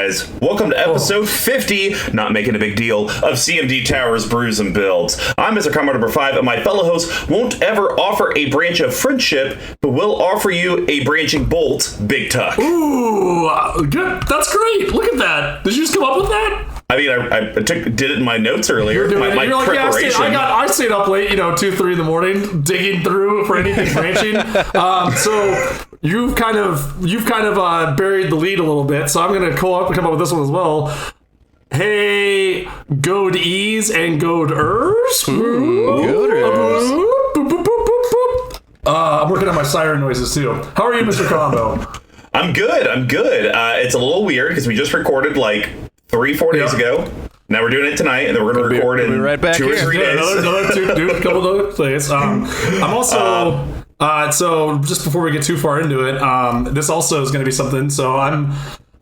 guys? Welcome to episode 50, not making a big deal, of CMD Towers, Brews, and Builds. I'm Mr. Comrade number 5, and my fellow hosts won't ever offer a branch of friendship, but will offer you a branching bolt, Big Tuck. Ooh, good. That's great. Look at that. Did you just come up with that? I mean, I did it in my notes earlier. My You're like, preparation. I stayed up late, 2, 3 in the morning, digging through for anything branching. So you've kind of buried the lead a little bit. So I'm gonna come up with this one as well. Hey, Goad E's and Goaders. Goaders. I'm working on my siren noises too. How are you, Mr. Combo? I'm good. It's a little weird because we just recorded like 3-4 days ago. Now we're doing it tonight, and then we're going to record in right back 2 or 3 days. A couple of other things. I'm also so just before we get too far into it, this also is going to be something. So I'm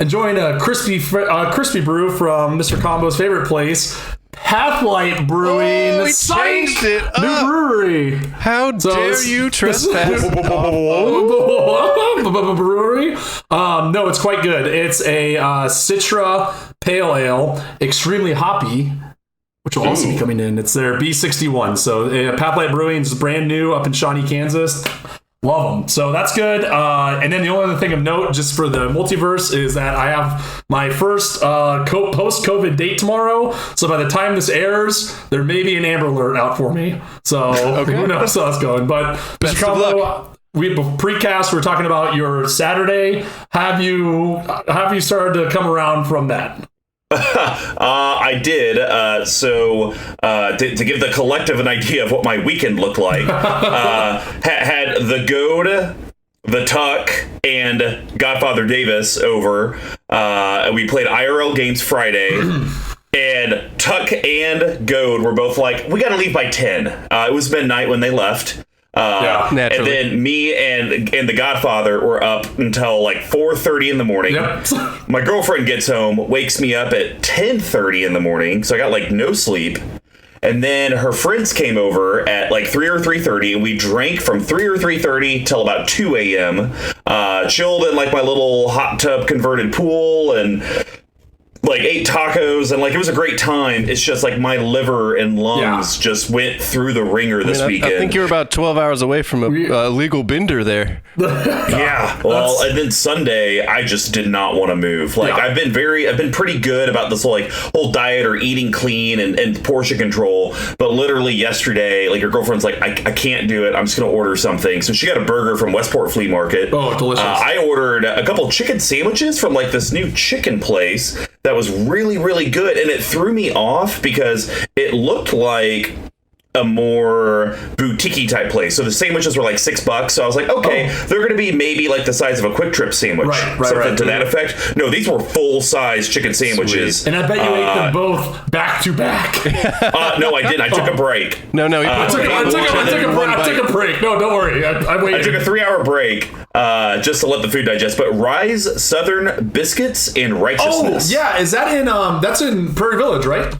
enjoying a crispy brew from Mr. Combo's favorite place, Pathlight Brewing. Oh, we changed it up. New brewery. How dare you trespass? Brewery? No, it's quite good. It's a Citra Pale Ale, extremely hoppy, which will also be coming in. It's their B61. So Pathlight Brewing is brand new up in Shawnee, Kansas. Love them. So that's good. And then the only other thing of note, just for the multiverse, is that I have my first post-COVID date tomorrow. So by the time this airs, there may be an Amber Alert out for me. So who knows how that's going. But Best Mr. of Combo, luck. we precast. We're talking about your Saturday. Have you started to come around from that? I did. To give the collective an idea of what my weekend looked like, had the Goad, the Tuck, and Godfather Davis over. We played IRL games Friday. And Tuck and Goad were both like, we got to leave by 10. It was midnight when they left. Naturally. And then me and the Godfather were up until like 4:30 in the morning. Yep. My girlfriend gets home, wakes me up at 10:30 in the morning, so I got like no sleep. And then her friends came over at like 3 or 3:30, and we drank from 3 or 3:30 till about 2 a.m. Chilled in like my little hot tub converted pool and like ate tacos, and like it was a great time. It's just like my liver and lungs just went through the ringer this weekend. I think you're about 12 hours away from a legal bender there. Yeah. Well, and then Sunday, I just did not want to move. Like I've been pretty good about this whole diet or eating clean and portion control. But literally yesterday, like your girlfriend's like, I can't do it. I'm just going to order something. So she got a burger from Westport Flea Market. Oh, delicious. I ordered a couple chicken sandwiches from like this new chicken place that was really, really good. And it threw me off because it looked like a more boutique-y type place. So the sandwiches were like $6. So I was like, okay, they're going to be maybe like the size of a Quick Trip sandwich. Something to that effect. No, these were full-size chicken sandwiches. Sweet. And I bet you ate them both back to back. No, I didn't. I took a break. No. I took a break. No, don't worry. I waited. I took a 3-hour break just to let the food digest. But Rise Southern Biscuits and Righteousness. Oh, yeah. Is that in, that's in Prairie Village, right?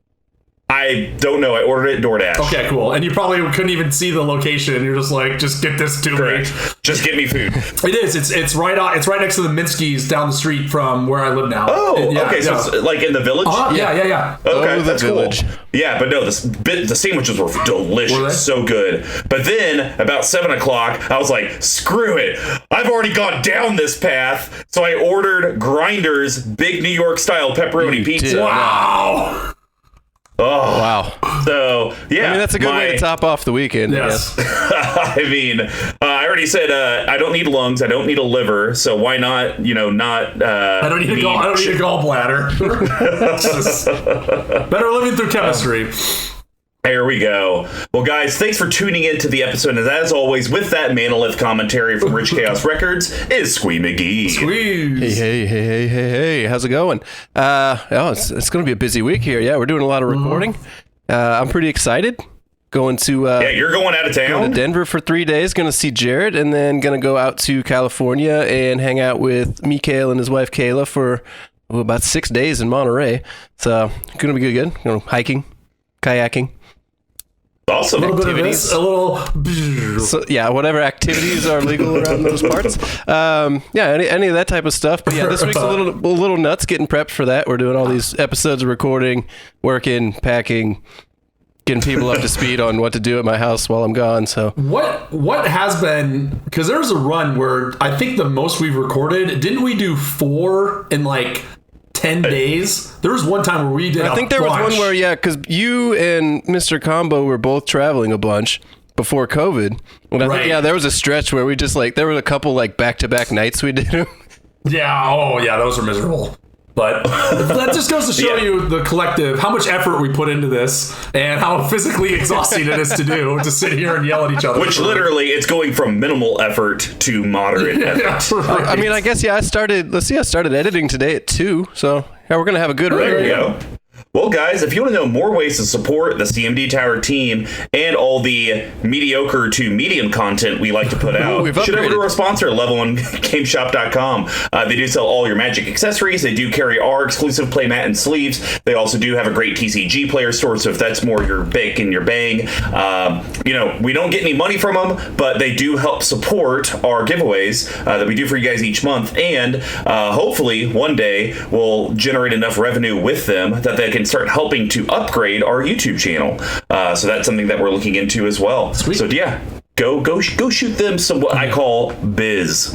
I don't know. I ordered it DoorDash. Okay, cool. And you probably couldn't even see the location. You're just like, just get this to me. Just get me food. It is. It's right next to the Minsky's down the street from where I live now. Oh, okay. So it's like in the village? Yeah. Okay, the that's village. Cool. Yeah, but no, the sandwiches were delicious. Were they? So good. But then about 7 o'clock, I was like, screw it. I've already gone down this path. So I ordered Grinder's big New York style pepperoni pizza. did. Wow. Oh, Wow. So, yeah. I mean, that's a good way to top off the weekend. Yes. I mean, I already said I don't need lungs. I don't need a liver. So why not, not... I don't need a gallbladder. Better living through chemistry. There we go. Well, guys, thanks for tuning in to the episode. And as always, with that Manolith commentary from Rich Chaos Records is Squee McGee. Squeeze. Hey. How's it going? It's going to be a busy week here. Yeah, we're doing a lot of recording. I'm pretty excited. Going to... you're going out of town? Going to Denver for 3 days. Going to see Jared. And then going to go out to California and hang out with Mikhail and his wife, Kayla, for about 6 days in Monterey. So, going to be good. Hiking, kayaking. Awesome. A little bit of this, a little. So, yeah, whatever activities are legal around those parts. Any of that type of stuff. But yeah, this week's a little nuts getting prepped for that. We're doing all these episodes of recording, working, packing, getting people up to speed on what to do at my house while I'm gone. So what has been, because there was a run where I think the most we've recorded, didn't we do 4 in like 10 days? There was one time where we did I think there was one where, because you and Mr. Combo were both traveling a bunch before COVID. And I think, there was a stretch where we just there were a couple back-to-back nights we did them. Yeah, those were miserable. But that just goes to show you the collective, how much effort we put into this and how physically exhausting it is to do, to sit here and yell at each other. Which literally, it's going from minimal effort to moderate effort. Right. I mean, I guess, I started editing today at 2, so we're going to have a good run. There you go. Well, guys, if you want to know more ways to support the CMD Tower team and all the mediocre to medium content we like to put out, should over to our sponsor, level1gameshop.com. They do sell all your Magic accessories. They do carry our exclusive playmat and sleeves. They also do have a great TCG player store, so if that's more your bick and your bang, we don't get any money from them, but they do help support our giveaways that we do for you guys each month, and hopefully one day we'll generate enough revenue with them that they can start helping to upgrade our YouTube channel. So that's something that we're looking into as well. Sweet. So yeah, go shoot them some what I call biz.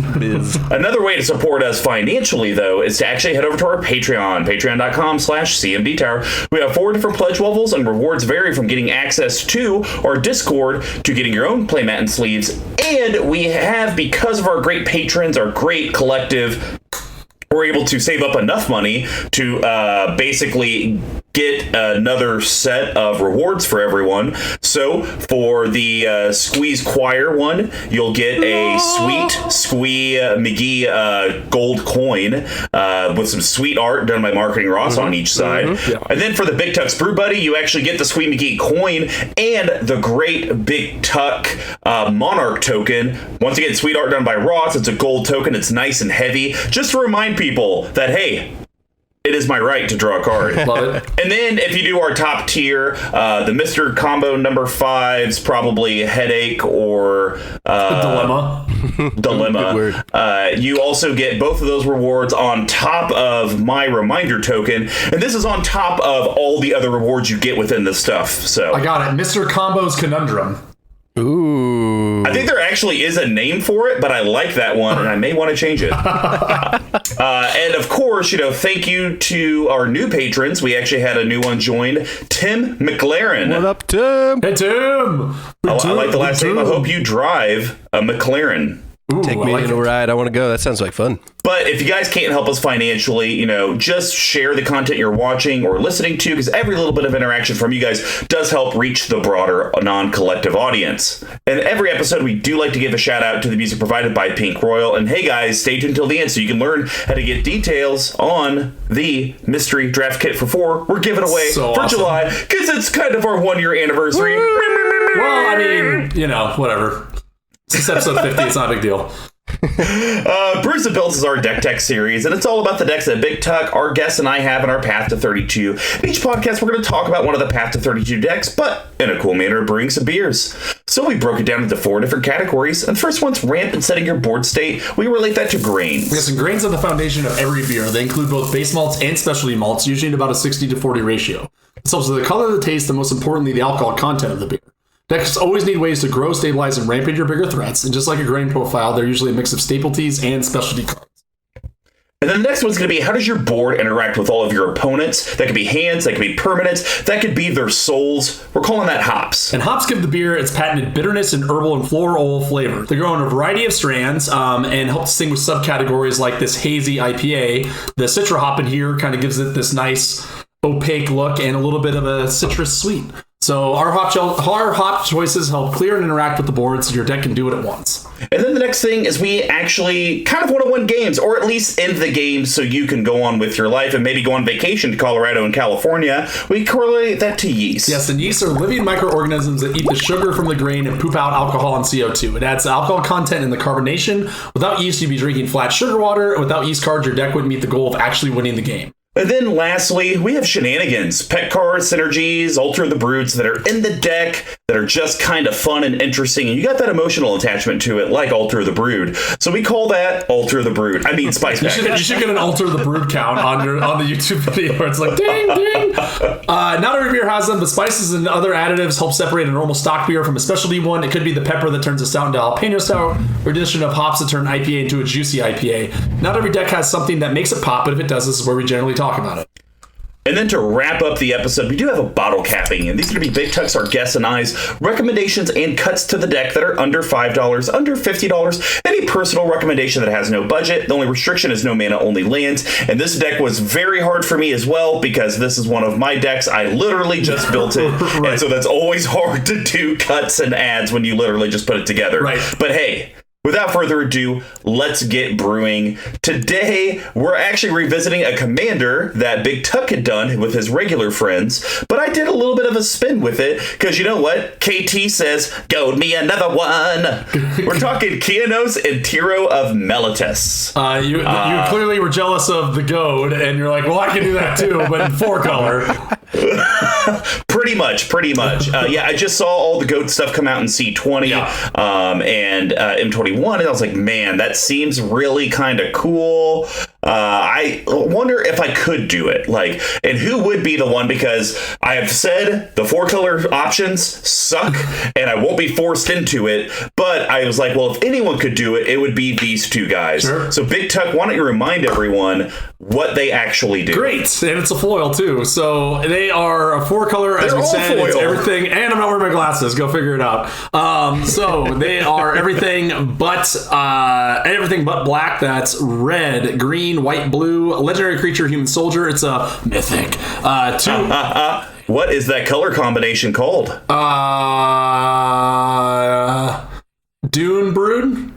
Another way to support us financially, though, is to actually head over to our Patreon, patreon.com/CMD Tower. We have 4 different pledge levels, and rewards vary from getting access to our Discord to getting your own playmat and sleeves. And we have, because of our great patrons, our great collective, we're able to save up enough money to basically get another set of rewards for everyone. So for the Squeeze Choir one, you'll get a sweet Squee McGee gold coin with some sweet art done by Marketing Ross on each side. And then for the Big Tuck's Brew Buddy, you actually get the Squee McGee coin and the great Big Tuck Monarch token. Once again, sweet art done by Ross. It's a gold token. It's nice and heavy. Just to remind people that, hey, it is my right to draw a card. Love it. And then if you do our top tier, the Mr. Combo number 5's probably Headache or Dilemma. You also get both of those rewards on top of my reminder token. And this is on top of all the other rewards you get within this stuff. So I got it. Mr. Combo's Conundrum. Ooh. I think there actually is a name for it, but I like that one, and I may want to change it. And of course, thank you to our new patrons. We actually had a new one join, Tim McLaren. What up, Tim? Hey, Tim. I like the last name. I hope you drive a McLaren. Ooh, Take me on a ride. I want to go. That sounds like fun. But if you guys can't help us financially, just share the content you're watching or listening to, because every little bit of interaction from you guys does help reach the broader non-collective audience. And every episode, we do like to give a shout out to the music provided by Pink Royal. And hey guys, stay tuned until the end so you can learn how to get details on the mystery draft kit for 4. We're giving away for awesome. July, because it's kind of our 1-year anniversary. Well, I mean, whatever. This is episode 50. It's not a big deal. Brews and Builds is our deck tech series, and it's all about the decks that Big Tuck, our guests, and I have in our Path to 32. In each podcast, we're going to talk about one of the Path to 32 decks, but in a cool manner, brewing some beers. So we broke it down into 4 different categories, and the first one's ramp and setting your board state. We relate that to grains. Yes, and grains are the foundation of every beer. They include both base malts and specialty malts, usually in about a 60-40 ratio. This helps with the color, the taste, and most importantly, the alcohol content of the beer. Decks always need ways to grow, stabilize, and rampage your bigger threats, and just like a grain profile, they're usually a mix of staple teas and specialty cards. And then the next one's going to be, how does your board interact with all of your opponents? That could be hands, that could be permanents, that could be their souls. We're calling that hops. And hops give the beer its patented bitterness and herbal and floral flavor. They grow in a variety of strands and help distinguish subcategories like this hazy IPA. The citra hop in here kind of gives it this nice opaque look and a little bit of a citrus sweet. So our hop choices help clear and interact with the board so your deck can do it at once. And then the next thing is we actually kind of want to win games, or at least end the game so you can go on with your life and maybe go on vacation to Colorado and California. We correlate that to yeast. Yes, and yeast are living microorganisms that eat the sugar from the grain and poop out alcohol and CO2. It adds alcohol content in the carbonation. Without yeast, you'd be drinking flat sugar water. Without yeast cards, your deck wouldn't meet the goal of actually winning the game. And then lastly, we have shenanigans, pet cards, synergies, alter the broods that are in the deck that are just kind of fun and interesting, and you got that emotional attachment to it, like Alter the Brood. So we call that Alter the Brood. I mean, Spice Pack. You should get an Alter the Brood count on the YouTube video where it's like, ding, ding. Not every beer has them, but spices and other additives help separate a normal stock beer from a specialty one. It could be the pepper that turns a stout into jalapeno stout, or addition of hops that turn IPA into a juicy IPA. Not every deck has something that makes it pop, but if it does, this is where we generally talk about it. And then to wrap up the episode, we do have a bottle capping, and these are going to be Big Tuck's, our guests, and I's recommendations and cuts to the deck that are under $5, under $50, any personal recommendation that has no budget. The only restriction is no mana, only lands. And this deck was very hard for me as well, because this is one of my decks. I literally just built it, right. And so that's always hard to do cuts and adds when you literally just put it together. Right. But hey, without further ado, let's get brewing. Today, we're actually revisiting a commander that Big Tuck had done with his regular friends, but I did a little bit of a spin with it, because you know what? KT says, goad me another one. We're talking Kynaios and Tiro of Meletis. You clearly were jealous of the Goad, and you're like, well, I can do that too, but in 4-color. Pretty much. Yeah, I just saw all the Goat stuff come out in C20 and M21, and I was like, man, that seems really kind of cool. I wonder if I could do it, and who would be the one, because I have said the 4-color options suck and I won't be forced into it, but I was like, well, if anyone could do it, it would be these two guys. Sure. So Big Tuck, why don't you remind everyone what they actually do? Great, and it's a foil too. So they are a 4-color, as we said, foil. It's everything, and I'm not wearing my glasses, go figure it out. So they are everything but black. That's red, green, white, blue, a legendary creature, human soldier. It's a mythic. What is that color combination called? Dune Brood.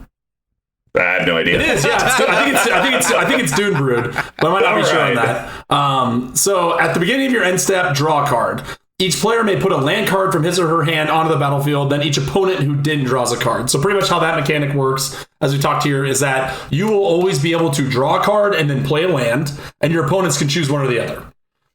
I have no idea. It is, yeah. I think it's Dune Brood, but I might not be sure on that. So at the beginning of your end step, draw a card. Each player may put a land card from his or her hand onto the battlefield, then each opponent who didn't draws a card. So pretty much how that mechanic works, as we talked here, is that you will always be able to draw a card and then play a land, and your opponents can choose one or the other.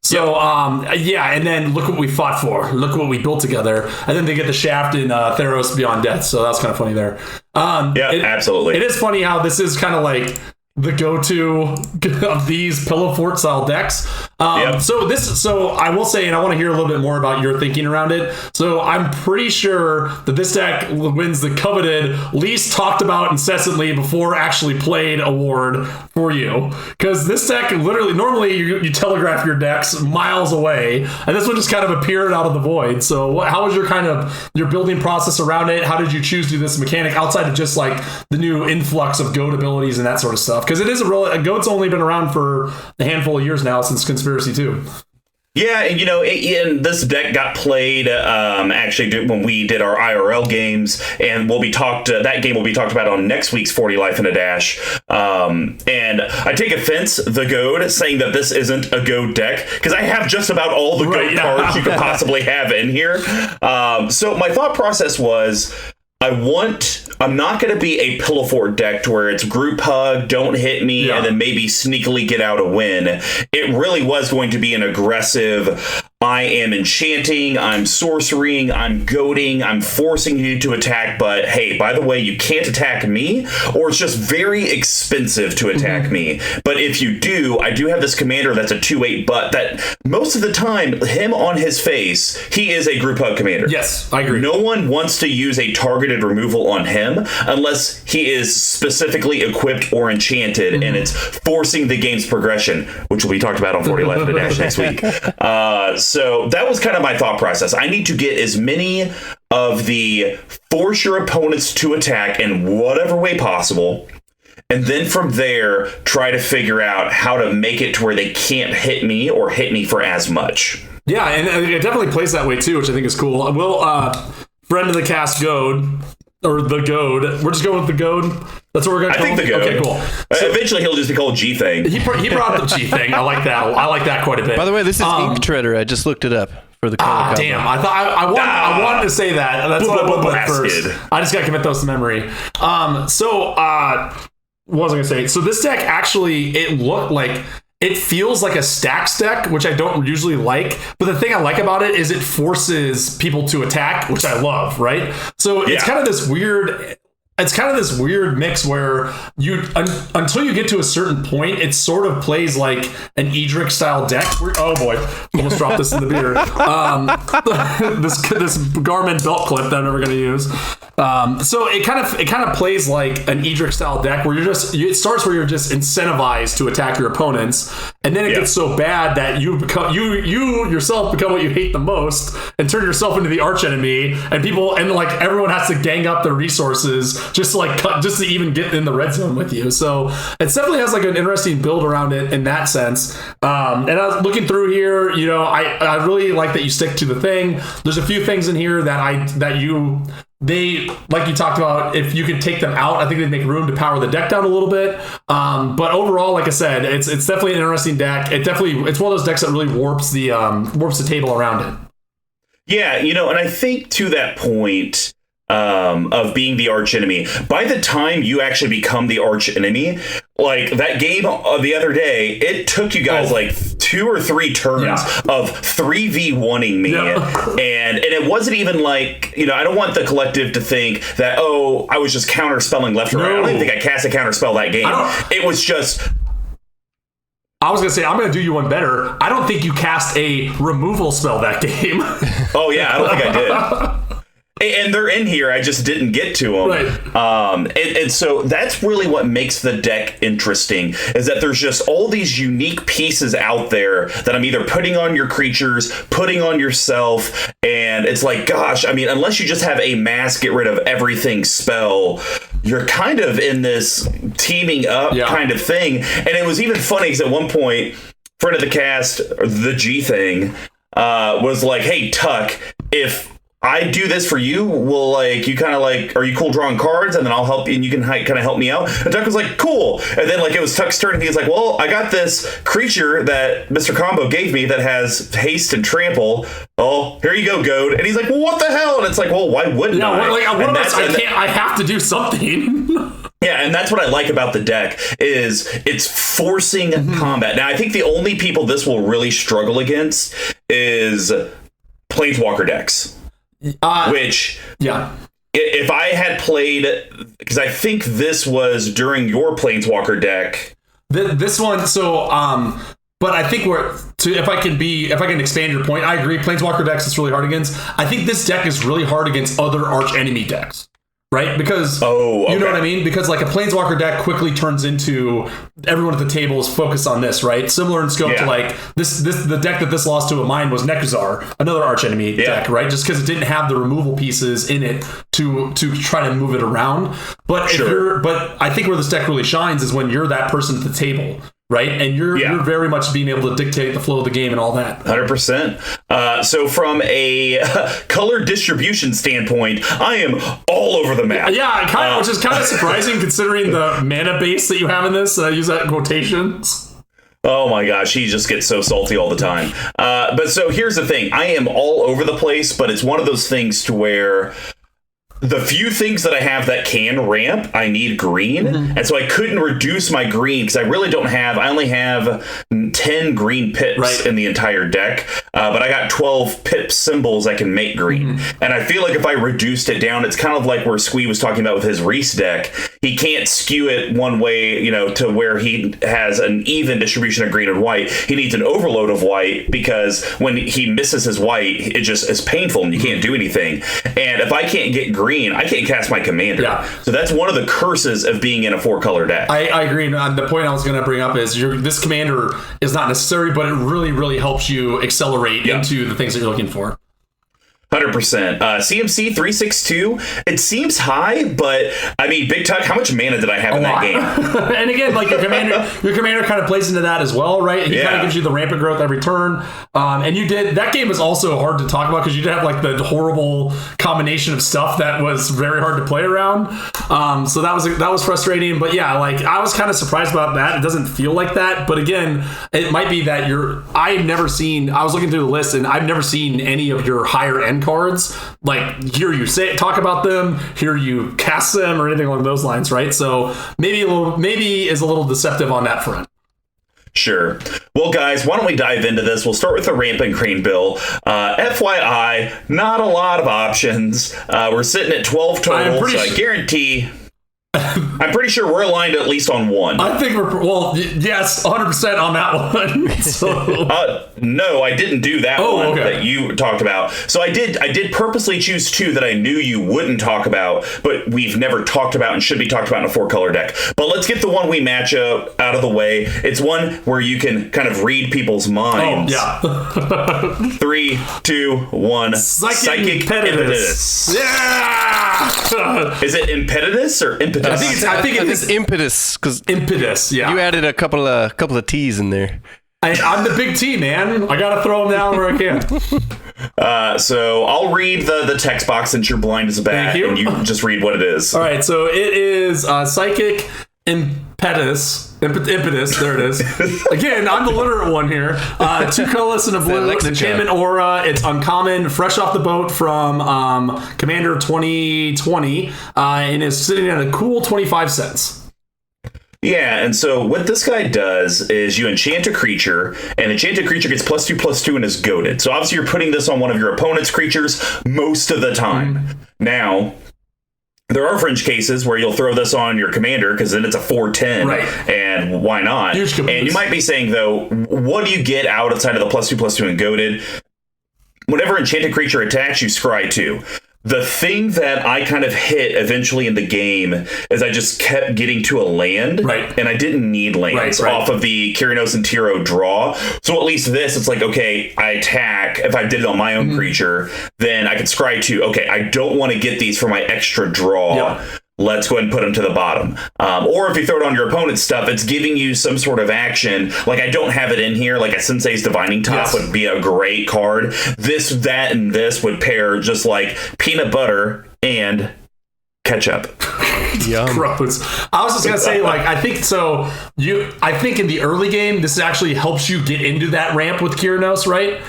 So, and then look what we fought for. Look what we built together. And then they get the shaft in Theros Beyond Death, so that's kind of funny there. Absolutely. It is funny how this is kind of like the go-to of these Pillow Fort style decks. So I will say, and I want to hear a little bit more about your thinking around it. So I'm pretty sure that this deck wins the coveted least talked about incessantly before actually played award for you. Because this deck literally, normally you telegraph your decks miles away, and this one just kind of appeared out of the void. So how was your building process around it? How did you choose to do this mechanic outside of just like the new influx of Goat abilities and that sort of stuff? Because it is a Goat's only been around for a handful of years now, since Conspiracy 2. Yeah, and this deck got played actually when we did our IRL games, and that game will be talked about on next week's 40 Life in a Dash. And I take offense, the Goad, saying that this isn't a Goad deck, because I have just about all the Goad cards you could possibly have in here. So my thought process was, I'm not going to be a Pillow Fort deck to where it's group hug, don't hit me, and then maybe sneakily get out a win. It really was going to be an aggressive, I am enchanting, I'm sorcering, I'm goading, I'm forcing you to attack, but hey, by the way, you can't attack me, or it's just very expensive to attack me. But if you do, I do have this commander that's a 2/8 but that most of the time, him on his face, he is a group hug commander. Yes, I agree. No one wants to use a targeted removal on him unless he is specifically equipped or enchanted, and it's forcing the game's progression, which will be talked about on 40 Life in a Dash next week. So that was kind of my thought process. I need to get as many of the force your opponents to attack in whatever way possible, and then from there, try to figure out how to make it to where they can't hit me or hit me for as much. Yeah, and it definitely plays that way too, which I think is cool. We'll, friend of the cast, Goad, or the Goad. We're just going with the Goad. That's what we're going to call him? I think the Goad. Okay, cool. So, eventually, he'll just be called G-Thing. He brought up the G-Thing. I like that. I like that quite a bit. By the way, this is Ink Treader. I just looked it up for the color. Damn. I thought I wanted to say that. That's what I went with first. I just got to commit those to memory. What was I going to say? So this deck actually, it looked like it feels like a stacks deck, which I don't usually like. But the thing I like about it is it forces people to attack, which I love, right? So it's kind of this weird. It's kind of this weird mix where until you get to a certain point, it sort of plays like an Edric style deck. Oh boy, almost dropped this in the beer. This Garmin belt clip that I'm never going to use. So it kind of plays like an Edric style deck where it starts where you're just incentivized to attack your opponents, and then it gets so bad that you yourself become what you hate the most and turn yourself into the arch enemy, and everyone has to gang up their resources just to even get in the red zone with you. So it definitely has like an interesting build around it in that sense. And I was looking through here, I really like that you stick to the thing. There's a few things in here like you talked about, if you could take them out, I think they'd make room to power the deck down a little bit. But overall, like I said, it's definitely an interesting deck. It's one of those decks that really warps the table around it. Yeah, and I think to that point, of being the arch enemy, by the time you actually become the arch enemy, like that game the other day, it took you guys like 2 or 3 turns of 3v1ing me. And it wasn't even like, I don't want the collective to think that, I was just counterspelling left or right. I don't even think I cast a counterspell that game. It was just... I was going to say, I'm going to do you one better. I don't think you cast a removal spell that game. Oh yeah, I don't think I did. And they're in here, I just didn't get to them. Right. And so that's really what makes the deck interesting, is that there's just all these unique pieces out there that I'm either putting on your creatures, putting on yourself, and it's like, gosh, I mean, unless you just have a mass get rid of everything spell, you're kind of in this teaming up kind of thing. And it was even funny because at one point, friend of the cast, the G thing, was like, hey, Tuck, if I do this for you, are you cool drawing cards, and then I'll help you, and you can kind of help me out? And Tuck was like, cool. And then it was Tuck's turn, and he was like, well, I got this creature that Mr. Combo gave me that has haste and trample. Oh, here you go, Goad. And he's like, well, what the hell? And it's like, well, why wouldn't I? I have to do something. Yeah, and that's what I like about the deck, is it's forcing combat. Now, I think the only people this will really struggle against is Planeswalker decks. If I had played, because I think this was during your Planeswalker deck. This one, but I think if I can expand your point, I agree. Planeswalker decks it's really hard against. I think this deck is really hard against other arch enemy decks. Right? Because, you know what I mean? Because like a Planeswalker deck quickly turns into everyone at the table is focused on this, right? Similar in scope to like the deck that this lost to a mine was Nekuzar, another archenemy deck, right? Just because it didn't have the removal pieces in it to try to move it around. But but I think where this deck really shines is when you're that person at the table. Right, and you're very much being able to dictate the flow of the game and all that. 100%. So from a color distribution standpoint, I am all over the map. Yeah, which is kind of surprising considering the mana base that you have in this. I use that in quotations. Oh my gosh, he just gets so salty all the time. But so here's the thing: I am all over the place, but it's one of those things to where the few things that I have that can ramp, I need green. And so I couldn't reduce my green because I really don't have, I only have 10 green pips in the entire deck. But I got 12 pip symbols I can make green. And I feel like if I reduced it down, it's kind of like where Squee was talking about with his Reese deck. He can't skew it one way, to where he has an even distribution of green and white. He needs an overload of white because when he misses his white, it just is painful and you can't do anything. And if I can't get green, I can't cast my commander. So that's one of the curses of being in a 4-color deck. I agree. The point I was going to bring up is this commander is not necessary, but it really, really helps you accelerate into the things that you're looking for. 100%. CMC 362. It seems high, but I mean, Big Tuck, how much mana did I have in that game? And again, like your commander kind of plays into that as well, right? He kind of gives you the rampant growth every turn. And that game was also hard to talk about because you did have like the horrible combination of stuff that was very hard to play around. So that was frustrating. But yeah, like I was kind of surprised about that. It doesn't feel like that, but again, it might be that I was looking through the list and I've never seen any of your higher end cards like hear you talk about them, hear you cast them, or anything along those lines, right? So maybe is a little deceptive on that front. Sure. Well, guys, why don't we dive into this? We'll start with the Rampant Crane bill. FYI, not a lot of options. We're sitting at 12 total, so I guarantee... I'm pretty sure we're aligned at least on one. I think yes, 100% on that one. So. No, I didn't do that one that you talked about. So I did purposely choose two that I knew you wouldn't talk about, but we've never talked about and should be talked about in a 4-color deck. But let's get the one we match up out of the way. It's one where you can kind of read people's minds. Oh, yeah. 3, 2, 1. Psychic Impetus. Yeah! Is it Impetus or Impetus? I think it's Impetus, because Impetus. Yeah, you added a couple of T's in there. I'm the big T, man. I gotta throw them down where I can. So I'll read the text box since you're blind as a bat, and you just read what it is. All right, so it is Psychic Impetus. Impetus, there it is. Again, I'm the literate one here. 2 colorless and a blue. An enchantment aura. It's uncommon, fresh off the boat from Commander 2020, and is sitting at a cool 25 cents. Yeah, and so what this guy does is you enchant a creature, and enchanted creature gets +2/+2 and is goaded. So obviously you're putting this on one of your opponent's creatures most of the time. Now, there are fringe cases where you'll throw this on your commander because then it's a 4/10, right? And why not? And you might be saying, though, what do you get outside of the +2/+2 and goaded? Whenever enchanted creature attacks, you scry 2. The thing that I kind of hit eventually in the game is I just kept getting to a land, and I didn't need lands off of the Kynaios and Tiro draw. So at least this, it's like, okay, I attack. If I did it on my own creature, then I could scry 2. Okay, I don't want to get these for my extra draw. Yeah. Let's go ahead and put them to the bottom. Or if you throw it on your opponent's stuff, it's giving you some sort of action. Like, I don't have it in here. Like, a Sensei's Divining Top would be a great card. This, that, and this would pair just like peanut butter and ketchup. Yum. Gross. I was just gonna say, like, I think in the early game, this actually helps you get into that ramp with Kynaios, right?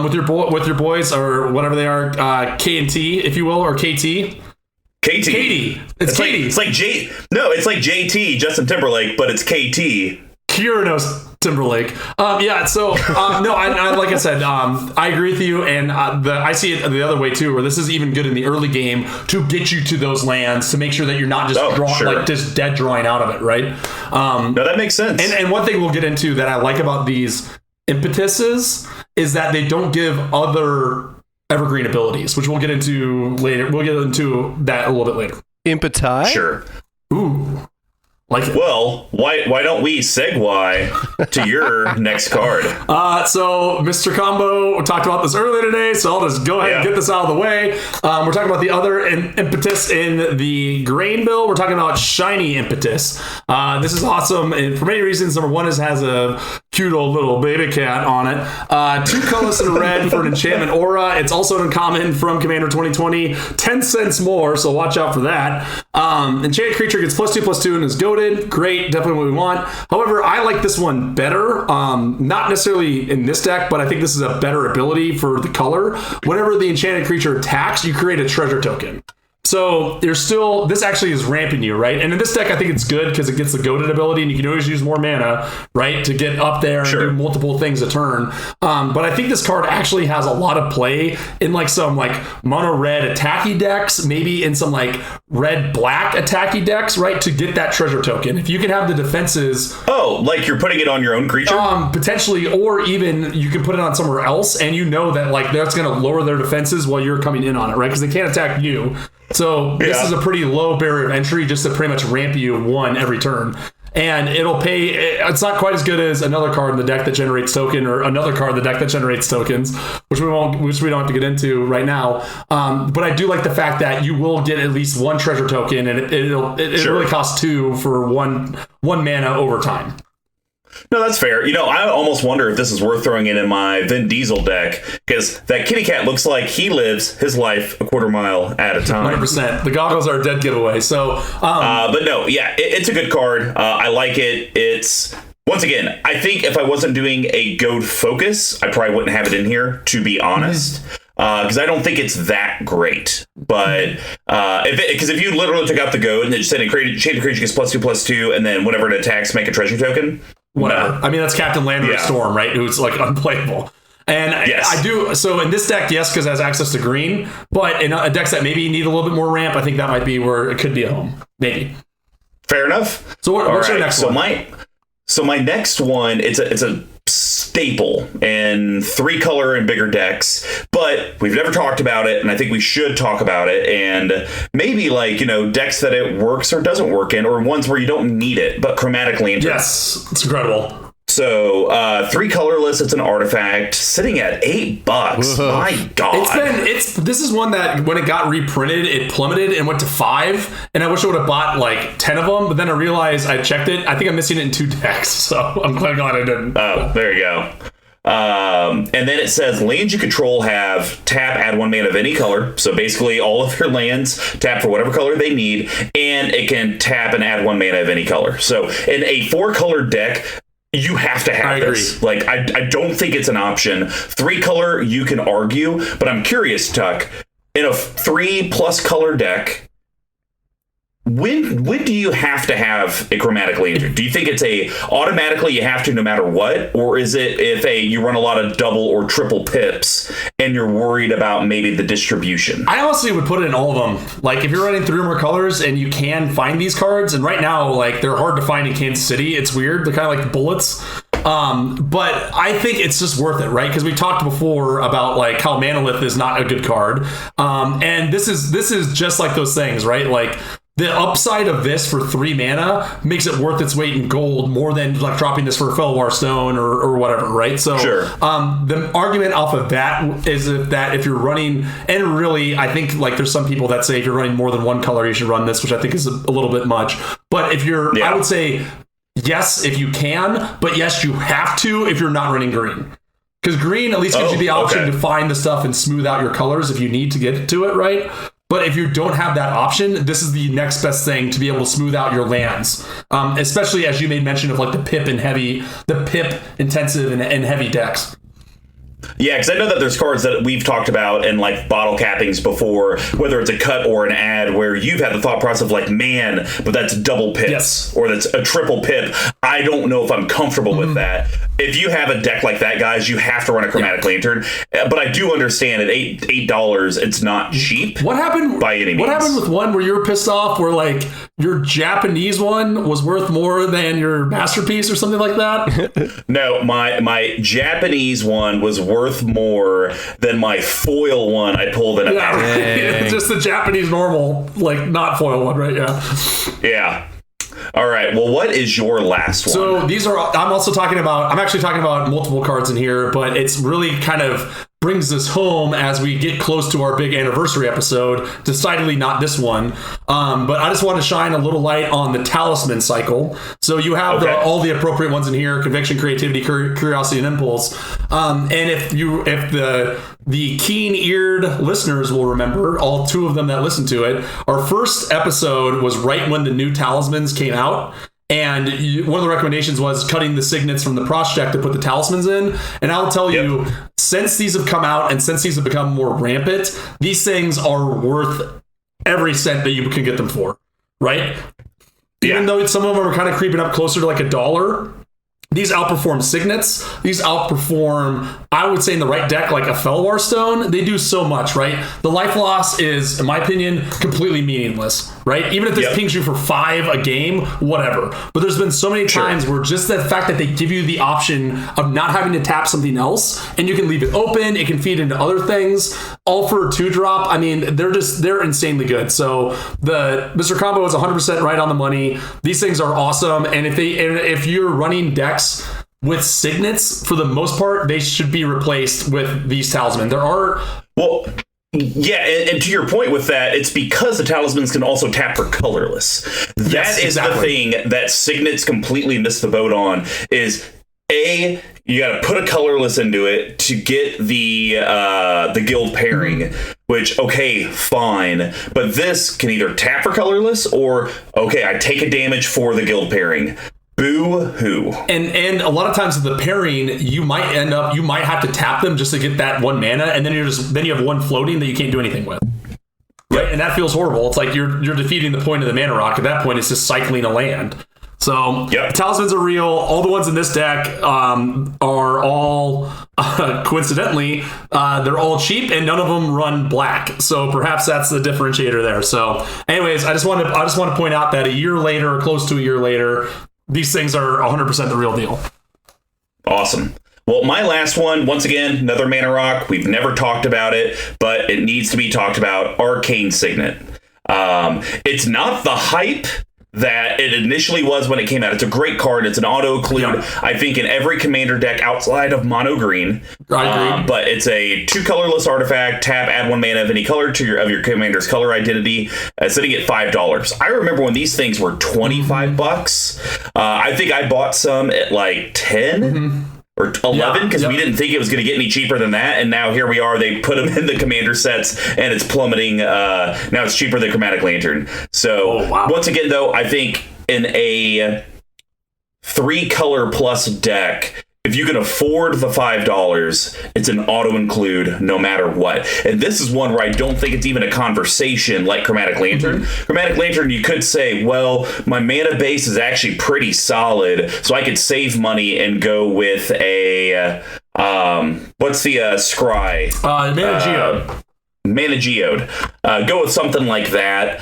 With your boys, or whatever they are, K and T, if you will, or KT. Katie. It's Katie. It's like JT, Justin Timberlake, but it's KT. Kynaios Timberlake. So no, I like I said, I agree with you, and I see it the other way too, where this is even good in the early game to get you to those lands to make sure that you're not just just dead drawing out of it, right? No, that makes sense. And one thing we'll get into that I like about these impetuses is that they don't give other evergreen abilities, which we'll get into later. We'll get into that a little bit later. Impeti? Sure. Ooh. Like it. Well, why don't we segue to your next card? So Mr. Combo, we talked about this earlier today, so I'll just go ahead and get this out of the way. We're talking about the other impetus in the grain bill. We're talking about shiny impetus. This is awesome, and for many reasons. Number one is has a cute old little baby cat on it. 2 colors and a red for an enchantment aura. It's also uncommon from Commander 2020. 10 cents more, so watch out for that. Enchanted creature gets +2/+2 and is goaded. Great, definitely what we want. However, I like this one better. Not necessarily in this deck, but I think this is a better ability for the color. Whenever the enchanted creature attacks, you create a treasure token. So this actually is ramping you, right? And in this deck, I think it's good because it gets the goaded ability, and you can always use more mana, right, to get up there and do multiple things a turn. But I think this card actually has a lot of play in like some like mono red attacky decks, maybe in some like red black attacky decks, right, to get that treasure token. If you can have the defenses, like you're putting it on your own creature, potentially, or even you can put it on somewhere else, and you know that like that's going to lower their defenses while you're coming in on it, right? Because they can't attack you. So this is a pretty low barrier of entry just to pretty much ramp you 1 every turn. And it'll pay. It's not quite as good as another card in the deck that generates token, or another card in the deck that generates tokens, which we don't have to get into right now. But I do like the fact that you will get at least 1 treasure token, and it really costs 2 for one mana over time. No, that's fair. You know, I almost wonder if this is worth throwing in my Vin Diesel deck, because that kitty cat looks like he lives his life a quarter mile at a time. 100%. The goggles are a dead giveaway. So, but no, yeah, it's a good card. I like it. It's, once again, I think if I wasn't doing a Goad focus, I probably wouldn't have it in here, to be honest. Because I don't think it's that great. But if you literally took out the Goad and then just said enchanted creature gets +2/+2, and then whenever it attacks, make a treasure token, whatever. No. I mean, that's Captain Landry Storm, right? Who's like unplayable. And I do. So in this deck, yes, because it has access to green. But in decks that maybe need a little bit more ramp, I think that might be where it could be a home. Maybe. Fair enough. So what's your next one? So my next one, it's a staple in 3-color and bigger decks, but we've never talked about it, and I think we should talk about it. And maybe decks that it works or doesn't work in, or ones where you don't need it, but Chromatic Lantern. Yes, it's incredible. So 3 colorless, it's an artifact sitting at $8. My God. This is one that when it got reprinted, it plummeted and went to 5. And I wish I would have bought like 10 of them, but then I realized I checked it. I think I'm missing it in 2 decks, so I'm glad I didn't. Oh, there you go. And then it says lands you control have tap, add 1 mana of any color. So basically all of your lands tap for whatever color they need, and it can tap and add 1 mana of any color. So in a 4-color deck, you have to have this. Like, I don't think it's an option. 3-color, you can argue, but I'm curious, Tuck, in a 3+ color deck, when do you have to have a Chromatic Lantern? Do you think it's automatically you have to no matter what? Or is it if you run a lot of double or triple pips and you're worried about maybe the distribution? I honestly would put it in all of them. Like, if you're running 3 or more colors and you can find these cards, and right now, like, they're hard to find in Kansas City. It's weird. They're kind of like the bullets. But I think it's just worth it, right? Because we talked before about like how Manolith is not a good card. And this is just like those things, right? Like, the upside of this for 3 mana makes it worth its weight in gold more than like dropping this for a Felwar Stone or whatever, right? So sure. The argument off of that is that if you're running, and really I think like there's some people that say if you're running more than 1 color, you should run this, which I think is a little bit much. But if you're, I would say yes if you can, but yes you have to if you're not running green. Because green at least gives you the option to find the stuff and smooth out your colors if you need to get to it, right? But if you don't have that option, this is the next best thing to be able to smooth out your lands. Especially as you made mention of like the pip intensive and heavy decks. Yeah, because I know that there's cards that we've talked about in like bottle cappings before, whether it's a cut or an add, where you've had the thought process of like, man, but that's double pips or that's a triple pip. I don't know if I'm comfortable with that. If you have a deck like that, guys, you have to run a Chromatic Lantern. But I do understand at $8, it's not cheap. What happened by any means? What happened with one where you were pissed off, where like your Japanese one was worth more than your masterpiece or something like that? No, my Japanese one was worth more than my foil one I pulled in a pack. Just the Japanese normal, like not foil one, right? Yeah. All right. Well, what is your last one? So these are, I'm actually talking about multiple cards in here, but it's really kind of brings this home as we get close to our big anniversary episode. Decidedly not this one. But I just want to shine a little light on the Talisman Cycle. So you have all the appropriate ones in here: Conviction, Creativity, Curiosity, and Impulse. And if the keen-eared listeners will remember, all 2 of them that listened to it, our first episode was right when the new Talismans came out. And one of the recommendations was cutting the signets from the Prosh deck to put the Talismans in. And I'll tell you, since these have come out and since these have become more rampant, these things are worth every cent that you can get them for, right? Even though some of them are kind of creeping up closer to like $1, these outperform signets. These outperform, I would say, in the right deck, like a Felwar Stone. They do so much, right? The life loss is, in my opinion, completely meaningless, right? Even if this pings you for 5 a game, whatever. But there's been so many times where just the fact that they give you the option of not having to tap something else, and you can leave it open, it can feed into other things, all for a 2-drop. I mean, they're insanely good. So the Mr. Combo is 100% right on the money. These things are awesome, and if you're running decks with signets, for the most part, they should be replaced with these talisman. And to your point with that, it's because the talismans can also tap for colorless. That is the thing that signets completely miss the boat on. Is you got to put a colorless into it to get the guild pairing, which, fine. But this can either tap for colorless or, I take a damage for the guild pairing. Boo-hoo. And a lot of times with the pairing, you might have to tap them just to get that 1 mana, and then you have 1 floating that you can't do anything with. Right? And that feels horrible. It's like you're defeating the point of the mana rock. At that point, it's just cycling a land. So Yep. talismans are real. All the ones in this deck are all coincidentally they're all cheap and none of them run black. So perhaps that's the differentiator there. So, anyways, I just want to point out that a year later, or close to a year later, these things are 100% the real deal. Awesome. Well, my last one, once again, another mana rock. We've never talked about it, but it needs to be talked about. Arcane Signet. It's not the hype that it initially was when it came out. It's a great card. It's an auto-occlude, I think, in every commander deck outside of mono green. I agree. But it's a 2 colorless artifact. Tap, add 1 mana of any color to your commander's color identity, sitting at $5. I remember when these things were $25. I think I bought some at like 10. Or 11, because we didn't think it was going to get any cheaper than that, and now here we are. They put them in the commander sets, and it's plummeting. Now it's cheaper than Chromatic Lantern. So once again, though, I think in a 3-color plus deck, if you can afford the $5, it's an auto-include no matter what. And this is one where I don't think it's even a conversation like Chromatic Lantern. Chromatic Lantern, you could say, well, my mana base is actually pretty solid, so I could save money and go with a... what's the Scry? Mana Geode. Mana Geode. Go with something like that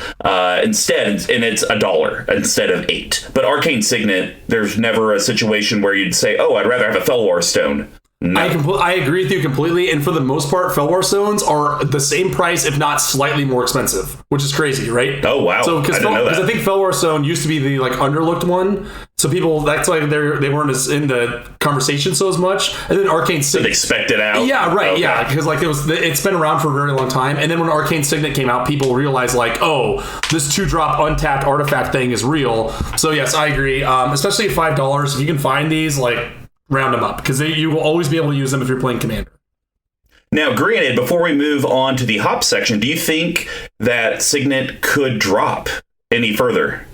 instead, and it's $1 instead of $8. But Arcane Signet, there's never a situation where you'd say, "Oh, I'd rather have a Felwar Stone." No. I agree with you completely, and for the most part, Felwar Stones are the same price, if not slightly more expensive, which is crazy, right? Oh wow! So because I think Felwar Stone used to be the underlooked one, so people that's why they weren't as in the conversation so as much. And then Arcane Signet, they expect it out. Yeah, right. Okay. Yeah, because it's been around for a very long time, and then when Arcane Signet came out, people realized oh, this 2-drop untapped artifact thing is real. So yes, I agree. Especially at $5, if you can find these, round them up, because you will always be able to use them if you're playing Commander. Now, granted, before we move on to the hop section, do you think that Signet could drop any further?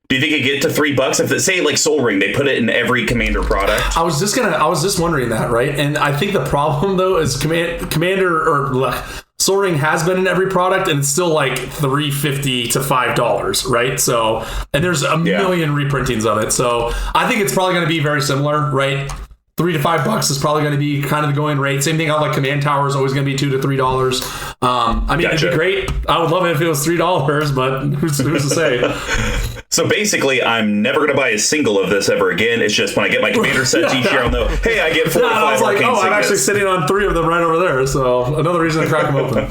Do you think it get to $3 if, say, like Sol Ring, they put it in every Commander product? I was just wondering that, right? And I think the problem though is Sol Ring has been in every product, and it's still like $3.50 to $5, right? So, and there's a million reprintings of it. So I think it's probably going to be very similar, right? $3 to $5 is probably going to be kind of the going rate. Same thing. I like Command Tower is always going to be $2 to $3. I mean, It'd be great. I would love it if it was $3, but who's to say? So basically, I'm never going to buy a single of this ever again. It's just when I get my commander sets each year, I'll know, hey, I get 4 or 5 I was like, Arcane I'm Signets. actually sitting on 3 of them right over there. So another reason to crack them open.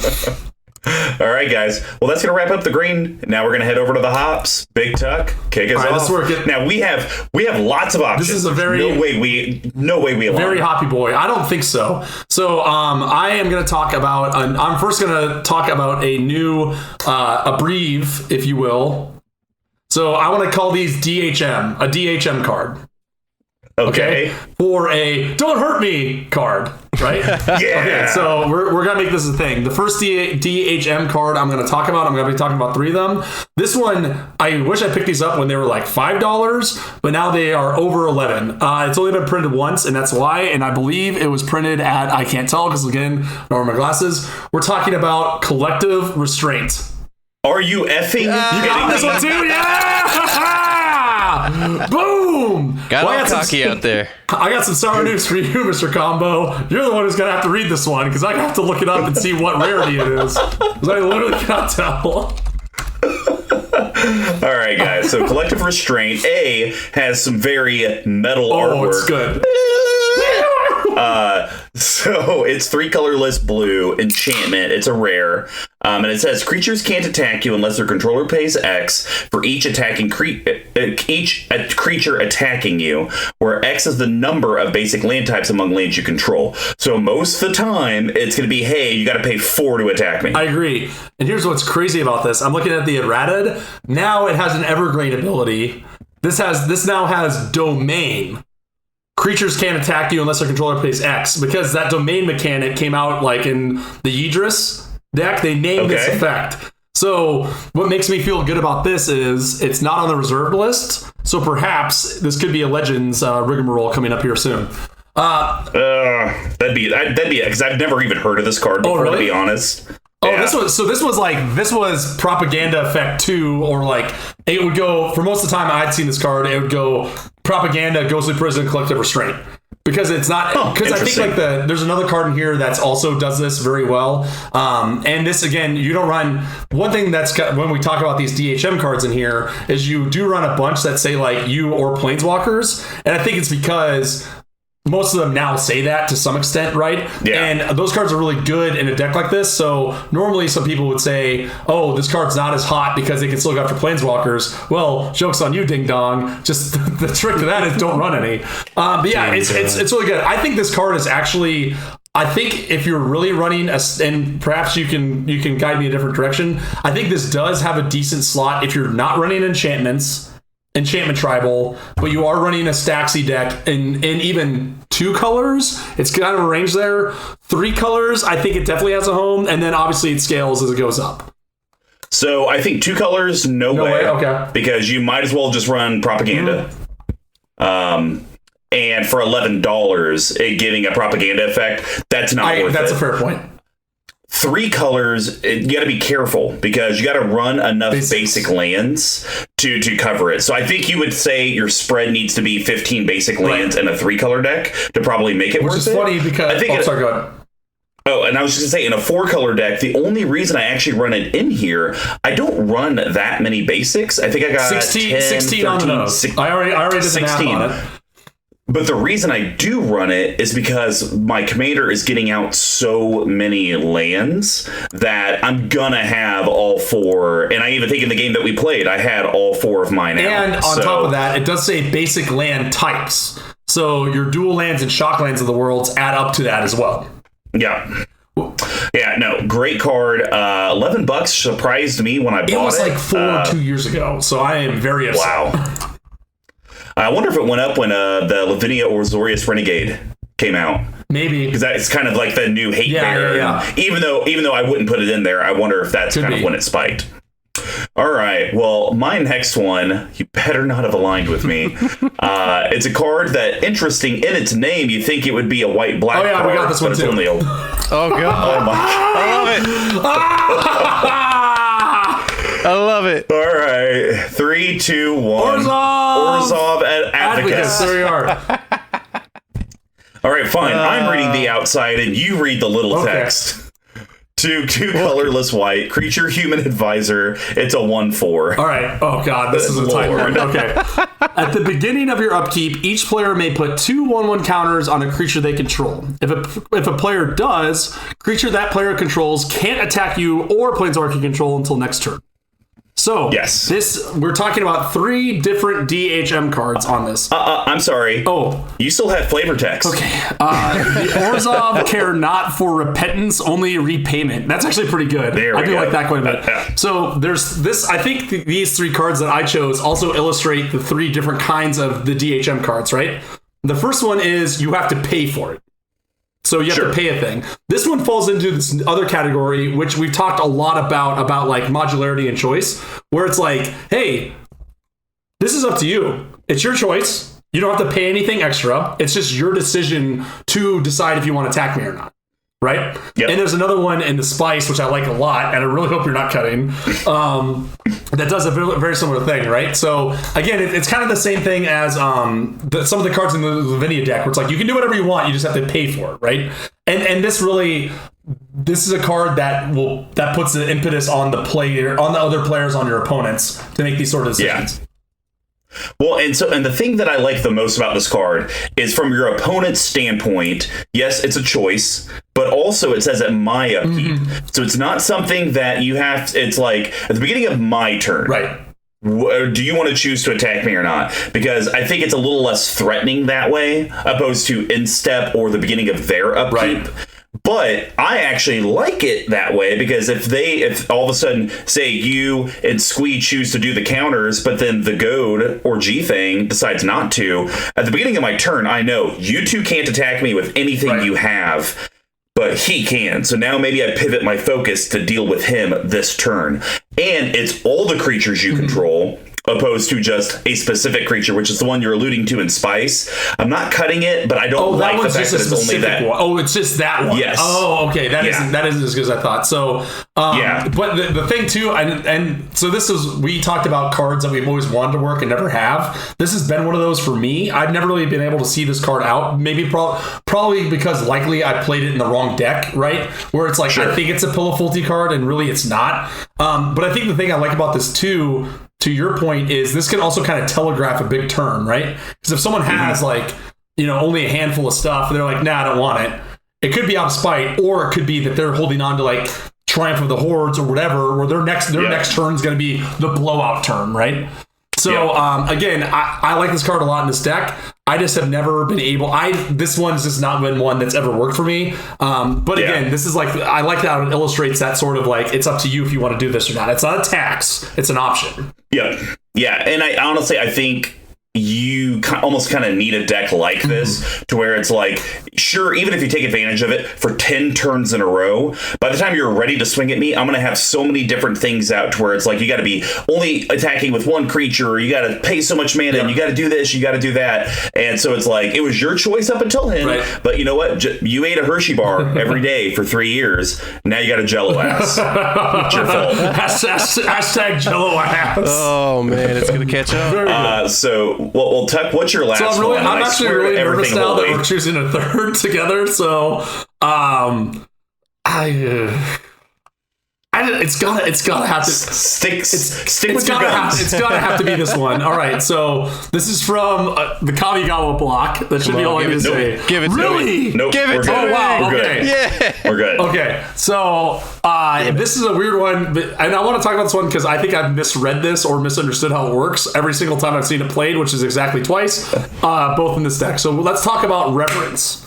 All right, guys. Well, that's going to wrap up the green. Now we're going to head over to the hops. Big Tuck, kick us off. Let's work it. Now we have lots of options. This is a very no way we align. Very hoppy boy. I don't think so. So I am going to talk about. I'm first going to talk about a new Brews, if you will. So I want to call these DHM, a DHM card. Okay. For a don't hurt me card, right? Yeah. Okay, so we're going to make this a thing. The first DHM card I'm going to talk about, I'm going to be talking about 3 of them. This one, I wish I picked these up when they were like $5, but now they are over $11. It's only been printed once, and that's why. And I believe it was printed at, I can't tell because again, I don't wear my glasses. We're talking about Collective Restraint. Are you effing? You got this one too? Yeah! Boom! Got all cocky out there. I got some sour news for you, Mr. Combo. You're the one who's going to have to read this one because I have to look it up and see what rarity it is. Because I literally cannot tell. All right, guys. So Collective Restraint, has some very metal artwork. Oh, it's good. So it's 3 colorless blue enchantment. It's a rare, and it says creatures can't attack you unless their controller pays X for each creature attacking you, where X is the number of basic land types among lands you control. So most of the time, it's going to be, hey, you got to pay 4 to attack me. I agree. And here's what's crazy about this. I'm looking at the errated. Now it has an evergreen ability. This now has domain. Creatures can't attack you unless their controller pays X, because that domain mechanic came out like in the Idris deck. They named this effect. So what makes me feel good about this is it's not on the reserved list. So perhaps this could be a Legends rigmarole coming up here soon. That'd be because I've never even heard of this card before, to be honest. Oh, Yeah. this was propaganda effect 2, or like it would go for most of the time I'd seen this card, it would go propaganda, ghostly prison, collective restraint. Because it's not, because I think like there's another card in here that's also does this very well. And this, again, you don't run, one thing that's, when we talk about these DHM cards in here, is you do run a bunch that say like you or planeswalkers. And I think it's because most of them now say that to some extent, right? Yeah. And those cards are really good in a deck like this. So normally some people would say, oh, this card's not as hot because they can still go after planeswalkers. Well, joke's on you, ding dong. Just the trick to that is don't run any. But yeah, it's really good. I think this card is actually, I think if you're really running and perhaps you can guide me in a different direction, I think this does have a decent slot if you're not running enchantment tribal, but you are running a Staxy deck in even 2 colors. It's kind of a range there. 3 colors, I think it definitely has a home, and then obviously it scales as it goes up. So I think 2 colors, no way. Okay. Because you might as well just run propaganda. And for $11, it giving a propaganda effect, that's not worth it. That's a fair point. 3 colors, you got to be careful because you got to run enough basic lands to cover it. So I think you would say your spread needs to be 15 basic lands in a 3-color deck to probably make it worth it. Which is funny because I think sorry, go ahead. Oh, and I was just going to say, in a 4-color deck, the only reason I actually run it in here, I don't run that many basics. I think I got 16 13, on the nose. I already did the math on it. But the reason I do run it is because my commander is getting out so many lands that I'm going to have all 4. And I even think in the game that we played, I had all 4 of mine out. And on top of that, it does say basic land types. So your dual lands and shock lands of the worlds add up to that as well. Yeah. Yeah, no, great card. $11 surprised me when I bought it. It was like 4 or 2 years ago. So I am very upset. Wow. I wonder if it went up when the Lavinia Orzorius Renegade came out. Maybe. Because it's kind of like the new hate bear. Yeah. Even though I wouldn't put it in there, I wonder if that's kind of when it spiked. All right. Well, my next one, you better not have aligned with me. It's a card that, interesting in its name, you think it would be a white-black card. Oh, yeah, we got this one, too. Only Oh, God. Oh, my I love it. All right. 3, 2, 1. Orzhov Advocates. There we are. All right, fine. I'm reading the outside, and you read the little text. Two colorless white creature, human advisor. It's a 1/4. All right. Oh God, this is a tight one. Okay. At the beginning of your upkeep, each player may put 2 1/1 counters on a creature they control. If a player does, creature that player controls can't attack you or planeswalker you control until next turn. So yes, we're talking about 3 different DHM cards on this. I'm sorry. Oh, you still have flavor text. Okay. The Orzhov care not for repentance, only repayment. That's actually pretty good. I do like that quite a bit. So there's this. I think these 3 cards that I chose also illustrate the 3 different kinds of the DHM cards. Right. The first one is you have to pay for it. So you have to pay a thing. This one falls into this other category, which we've talked a lot about like modularity and choice, where it's like, hey, this is up to you. It's your choice. You don't have to pay anything extra. It's just your decision to decide if you want to attack me or not. Right? Yep. And there's another one in the Spice, which I like a lot, and I really hope you're not cutting, that does a very similar thing, right? So, again, it's kind of the same thing as some of the cards in the Lavinia deck, where it's like, you can do whatever you want, you just have to pay for it, right? And this is a card that puts the impetus on the other players, on your opponents, to make these sort of decisions. Yeah. Well, and the thing that I like the most about this card is from your opponent's standpoint, yes, it's a choice, but also it says at my upkeep. Mm-hmm. So it's not something that you have it's like at the beginning of my turn. Right. Do you want to choose to attack me or not? Because I think it's a little less threatening that way, opposed to instep or the beginning of their upkeep. Right. But I actually like it that way, because if all of a sudden, say you and Squee choose to do the counters, but then the Goad or G thing decides not to, at the beginning of my turn, I know you 2 can't attack me with anything you have, but he can. So now maybe I pivot my focus to deal with him this turn. And it's all the creatures you control. opposed to just a specific creature, which is the one you're alluding to in Spice. I'm not cutting it, but I don't like the fact that it's only that one. Oh, it's just that one. Yes. Oh, okay. That isn't as good as I thought. So, but the thing too, and so this is, we talked about cards that we've always wanted to work and never have. This has been one of those for me. I've never really been able to see this card out. Maybe probably because likely I played it in the wrong deck, right? Where it's like, I think it's a Pillow Fulty card and really it's not. But I think the thing I like about this too, to your point, is this can also kind of telegraph a big turn, right? Because if someone has like, only a handful of stuff and they're like, nah, I don't want it. It could be out of spite, or it could be that they're holding on to like Triumph of the Hordes or whatever, where their next turn is going to be the blowout turn, right? So again, I like this card a lot in this deck. I just have never been able. This one's just not been one that's ever worked for me. But again, this is like, I like how it illustrates that sort of like, it's up to you if you want to do this or not. It's not a tax; it's an option. Yeah, and I honestly, I think you almost kind of need a deck like this to where it's like, sure, even if you take advantage of it for 10 turns in a row, by the time you're ready to swing at me, I'm going to have so many different things out to where it's like, you got to be only attacking with one creature, or you got to pay so much mana, and you got to do this, you got to do that. And so it's like, it was your choice up until then, but you know what? You ate a Hershey bar every day for 3 years. Now you got a Jello ass. It's your fault. Hashtag Jello ass. Oh, man, it's going to catch up. Well, Tuck, what's your last one? I'm actually really nervous now that we're choosing a third together. So, it's gotta have to stick it's with your guns. It's gotta have to be this one. All right, so this is from the Kamigawa block. That should be all I need to say. Give it to me. Nope. Give it to me. Oh wow. We're Okay. good. Yeah. We're good. Okay, so this is a weird one, and I want to talk about this one because I think I've misread this or misunderstood how it works every single time I've seen it played, which is exactly twice, both in this deck. So let's talk about Reverence.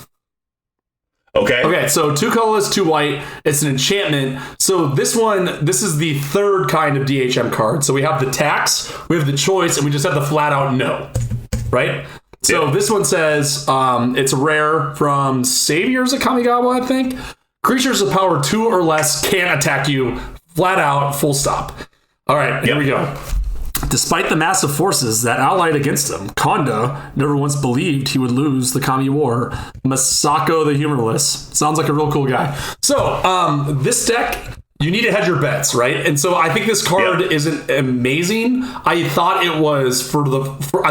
Okay, so 2 colorless, 2 white. It's an enchantment. So this is the third kind of DHM card. So we have the tax, we have the choice, and we just have the flat out no, right? So this one says it's rare from Saviors of Kamigawa, I think. Creatures of power 2 or less can't attack you, flat out, full stop. All right, here we go. Despite the massive forces that allied against him, Konda never once believed he would lose the Kami War. Masako the Humorless. Sounds like a real cool guy. So, this deck, you need to hedge your bets, right? And so I think this card isn't amazing. I thought it was I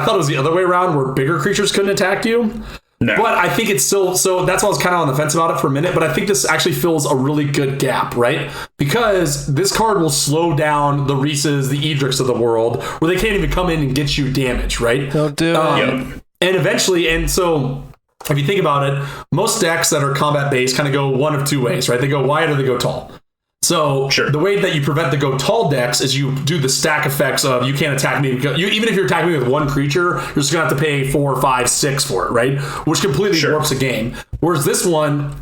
thought it was the other way around, where bigger creatures couldn't attack you. No. But I think it's still, so that's why I was kind of on the fence about it for a minute, but I think this actually fills a really good gap, right? Because this card will slow down the Reeses, the Edric's of the world, where they can't even come in and get you damage, right? Don't do it. And eventually, and so if you think about it, most decks that are combat based kind of go one of two ways, right? They go wide or they go tall. So the way that you prevent the go tall decks is you do the stack effects of, you can't attack me. Even if you're attacking me with one creature, you're just going to have to pay 4, 5, 6 for it, right? Which completely warps the game. Whereas this one...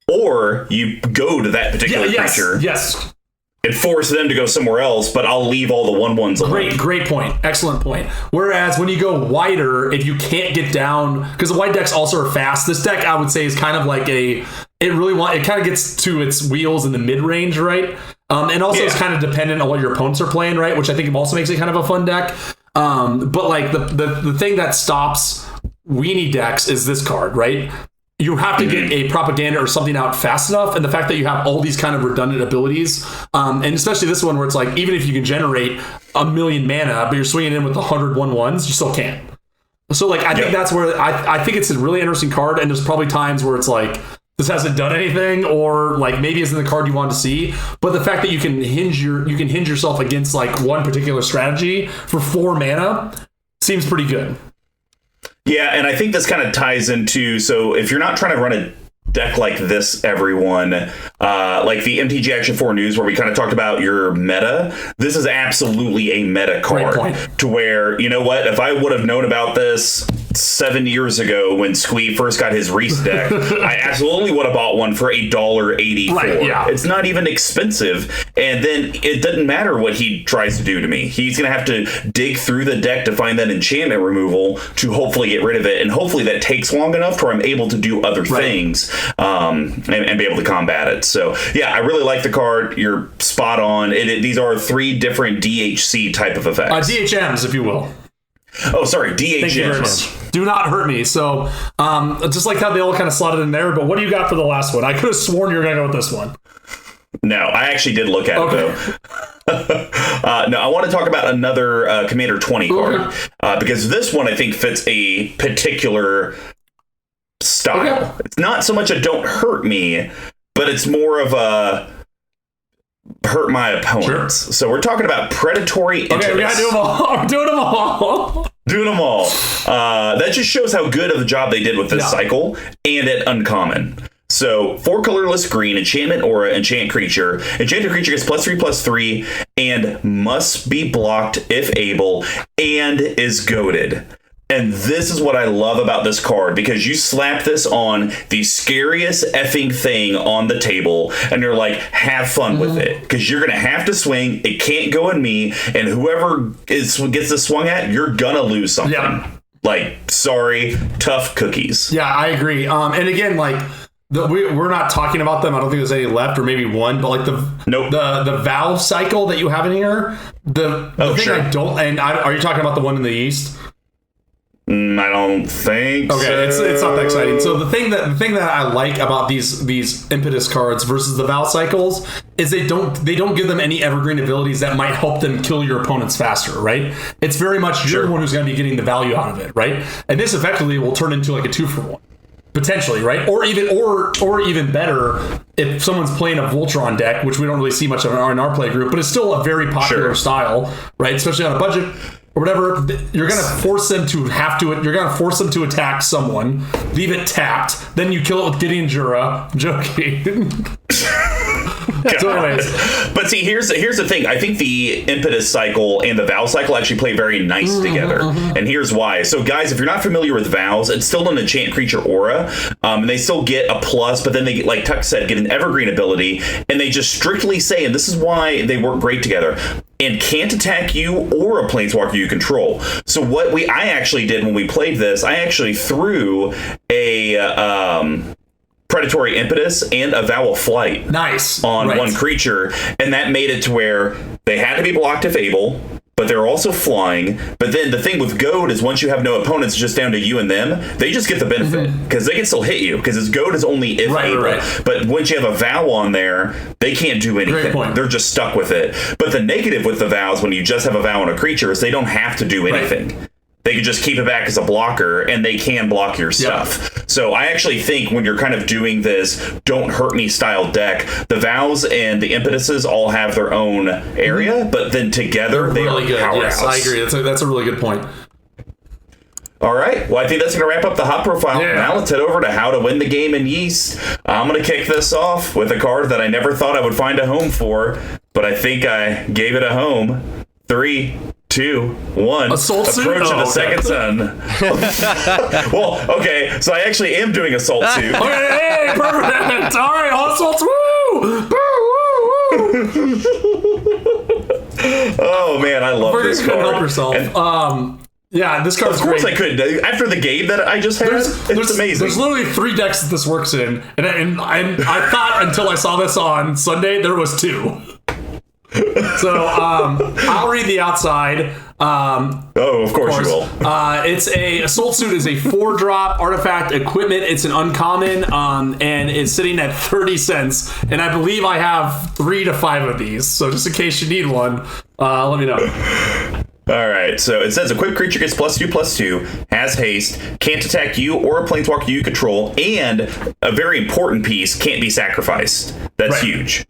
Or you go to that particular creature. Yes. And force them to go somewhere else, but I'll leave all the 1/1s alone. Great point. Excellent point. Whereas when you go wider, if you can't get down... Because the wide decks also are fast. This deck, I would say, is kind of like a... It kind of gets to its wheels in the mid-range, right? And also it's kind of dependent on what your opponents are playing, right? Which I think also makes it kind of a fun deck. But like the thing that stops weenie decks is this card, right? You have to get a propaganda or something out fast enough, and the fact that you have all these kind of redundant abilities, and especially this one where it's like, even if you can generate 1 million mana, but you're swinging in with 100 1/1s, you still can't. So like, I think that's where I think it's a really interesting card, and there's probably times where it's like, this hasn't done anything, or like maybe isn't the card you want to see. But the fact that you can hinge yourself against like one particular strategy for 4 mana seems pretty good. Yeah, and I think this kind of ties into, so if you're not trying to run a deck like this, everyone, like the MTG Action 4 News, where we kind of talked about your meta, this is absolutely a meta card. To where, you know what, if I would have known about this 7 years ago when Squee first got his Reese deck, I absolutely would have bought one for $1.84. Right, yeah. It's not even expensive, and then it doesn't matter what he tries to do to me. He's going to have to dig through the deck to find that enchantment removal to hopefully get rid of it, and hopefully that takes long enough to where I'm able to do other things and be able to combat it. So, yeah, I really like the card. You're spot on. These are 3 different DHC type of effects. DHMs, if you will. Oh, sorry, DHMs. Thank you very much. Do not hurt me. So, just like how they all kind of slotted in there, but what do you got for the last one? I could have sworn you were going to go with this one. No, I actually did look at it, though. No, I want to talk about another Commander 20 card, because this one, I think, fits a particular style. Okay. It's not so much a don't hurt me, but it's more of a hurt my opponents. Sure. So we're talking about Predatory Impetus. Okay, we gotta do them all. We're doing them all. Doing them all. That just shows how good of a job they did with this cycle and at Uncommon. So, 4 colorless green, enchantment aura, enchant creature. Enchanted creature gets +3/+3 and must be blocked if able and is goaded. And this is what I love about this card, because you slap this on the scariest effing thing on the table and you're like, have fun with it, because you're going to have to swing. It can't go in me, and whoever gets this swung at, you're going to lose something. Yeah. Like, sorry, tough cookies. Yeah, I agree. And again, like, we're not talking about them. I don't think there's any left, or maybe one, but like the valve cycle that you have in here, the thing I don't, and are you talking about the one in the East? I don't think okay, so. It's not that exciting. So the thing that I like about these Impetus cards versus the Val cycles is they don't give them any evergreen abilities that might help them kill your opponents faster, right? It's very much you're the one who's going to be getting the value out of it, right? And this effectively will turn into like a 2-for-1. Potentially, right? Or even better, if someone's playing a Voltron deck, which we don't really see much of in our play group, but it's still a very popular style, right? Especially on a budget or whatever. You're gonna force them to You're gonna force them to attack someone, leave it tapped, then you kill it with Gideon Jura. I'm joking. So anyways. But see, here's the thing. I think the Impetus cycle and the Vow cycle actually play very nice together. And here's why. So guys, if you're not familiar with Vows, it's still an enchant creature aura. And they still get a plus, but then they, like Tuck said, get an evergreen ability. And they just strictly say, and this is why they work great together, and can't attack you or a planeswalker you control. So what I actually did when we played this, I actually threw a Predatory Impetus and a Vow of Flight on one creature, and that made it to where they had to be blocked if able, but they're also flying. But then the thing with Goad is once you have no opponents, just down to you and them, they just get the benefit, because they can still hit you, because Goad is only if able. Right. But once you have a Vow on there, they can't do anything. They're just stuck with it. But the negative with the Vows, when you just have a Vow on a creature, is they don't have to do anything. Right. They can just keep it back as a blocker, and they can block your stuff. Yep. So I actually think when you're kind of doing this don't hurt me style deck, the Vows and the Impetuses all have their own area, but then together they really are good. powerhouse. Yes, I agree. That's a really good point. All right. Well, I think that's going to wrap up the hot profile. Yeah. Now let's head over to how to win the game in Yeast. I'm going to kick this off with a card that I never thought I would find a home for, but I think I gave it a home. 3, 2, 1. Assault suit? Approach of the second sun. Well, okay, so I actually am doing Assault suit. Okay, hey, perfect. All right, Assault. Woo! Oh man, I love this card. Help yourself. Yeah, this card's great. Of course I could. After the game that I just had, it's amazing. There's literally 3 decks that this works in, and I thought until I saw this on Sunday there was 2. So I'll read the outside. Of course you will. It's a Assault Suit is a 4-drop artifact equipment. It's an uncommon, and it's sitting at 30 cents. And I believe I have 3 to 5 of these. So just in case you need one, let me know. All right, so it says equipped creature gets +2/+2, has haste, can't attack you or a planeswalker you control, and a very important piece, can't be sacrificed. That's huge.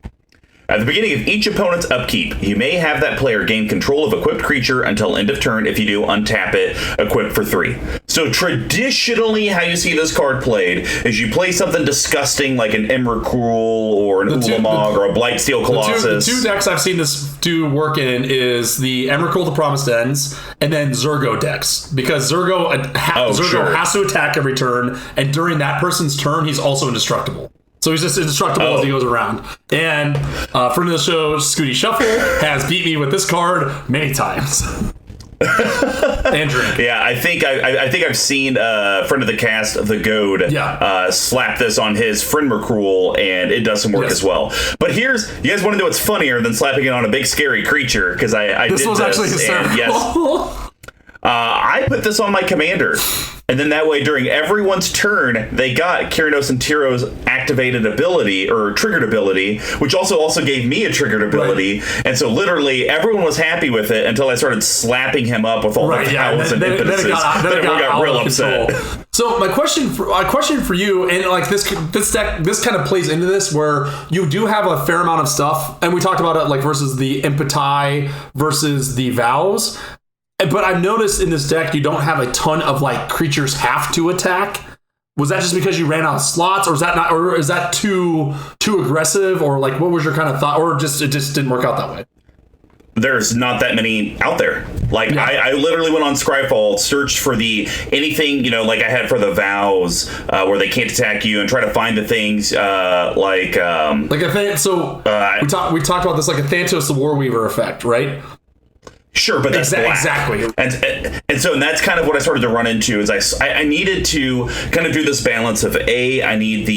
At the beginning of each opponent's upkeep, you may have that player gain control of equipped creature until end of turn. If you do, untap it, equip for 3. So traditionally, how you see this card played is you play something disgusting like an Emrakul or an Ulamog or a Blightsteel Colossus. The two decks I've seen this do work in is the Emrakul the Promised Ends and then Zurgo decks. Because Zurgo has to attack every turn, and during that person's turn, he's also indestructible. So he's just indestructible as he goes around. And friend of the show, Scooty Shuffle, has beat me with this card many times. And drink. Yeah, I think I've seen friend of the cast, the Goad, slap this on his friend Mercrul, and it does some work as well. But you guys want to know what's funnier than slapping it on a big scary creature? Because I did this. This was actually hysterical. Yes. I put this on my commander, and then that way during everyone's turn, they got Kynaios and Tiro's activated ability, or triggered ability, which also gave me a triggered ability, and so literally everyone was happy with it until I started slapping him up with all the powers and impetuses. Then it got real upset. So my question for you, and like this deck, this kind of plays into this, where you do have a fair amount of stuff, and we talked about it like versus the Impeti versus the Vows. But I've noticed in this deck, you don't have a ton of like creatures have to attack. Was that just because you ran out of slots, or is that not, or is that too aggressive, or like what was your kind of thought, or it just didn't work out that way? There's not that many out there. Like I literally went on Scryfall, searched for anything like I had for the Vows, where they can't attack you, and try to find the things like a thing. So we talked about this, like a Thanatos the Warweaver effect, right? Sure, but that's black. Exactly. And so that's kind of what I started to run into is I needed to kind of do this balance of I need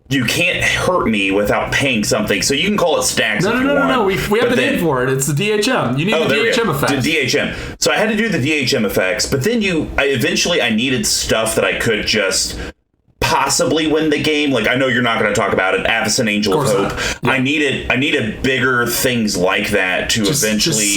you can't hurt me without paying something. So you can call it stacks if you want. No. We have the name for it. It's the DHM. You need the DHM effects. The DHM. So I had to do the DHM effects, but then I needed stuff that I could just possibly win the game. Like, I know you're not going to talk about it. Avacyn Angel of Hope. Yeah. I needed bigger things like that to eventually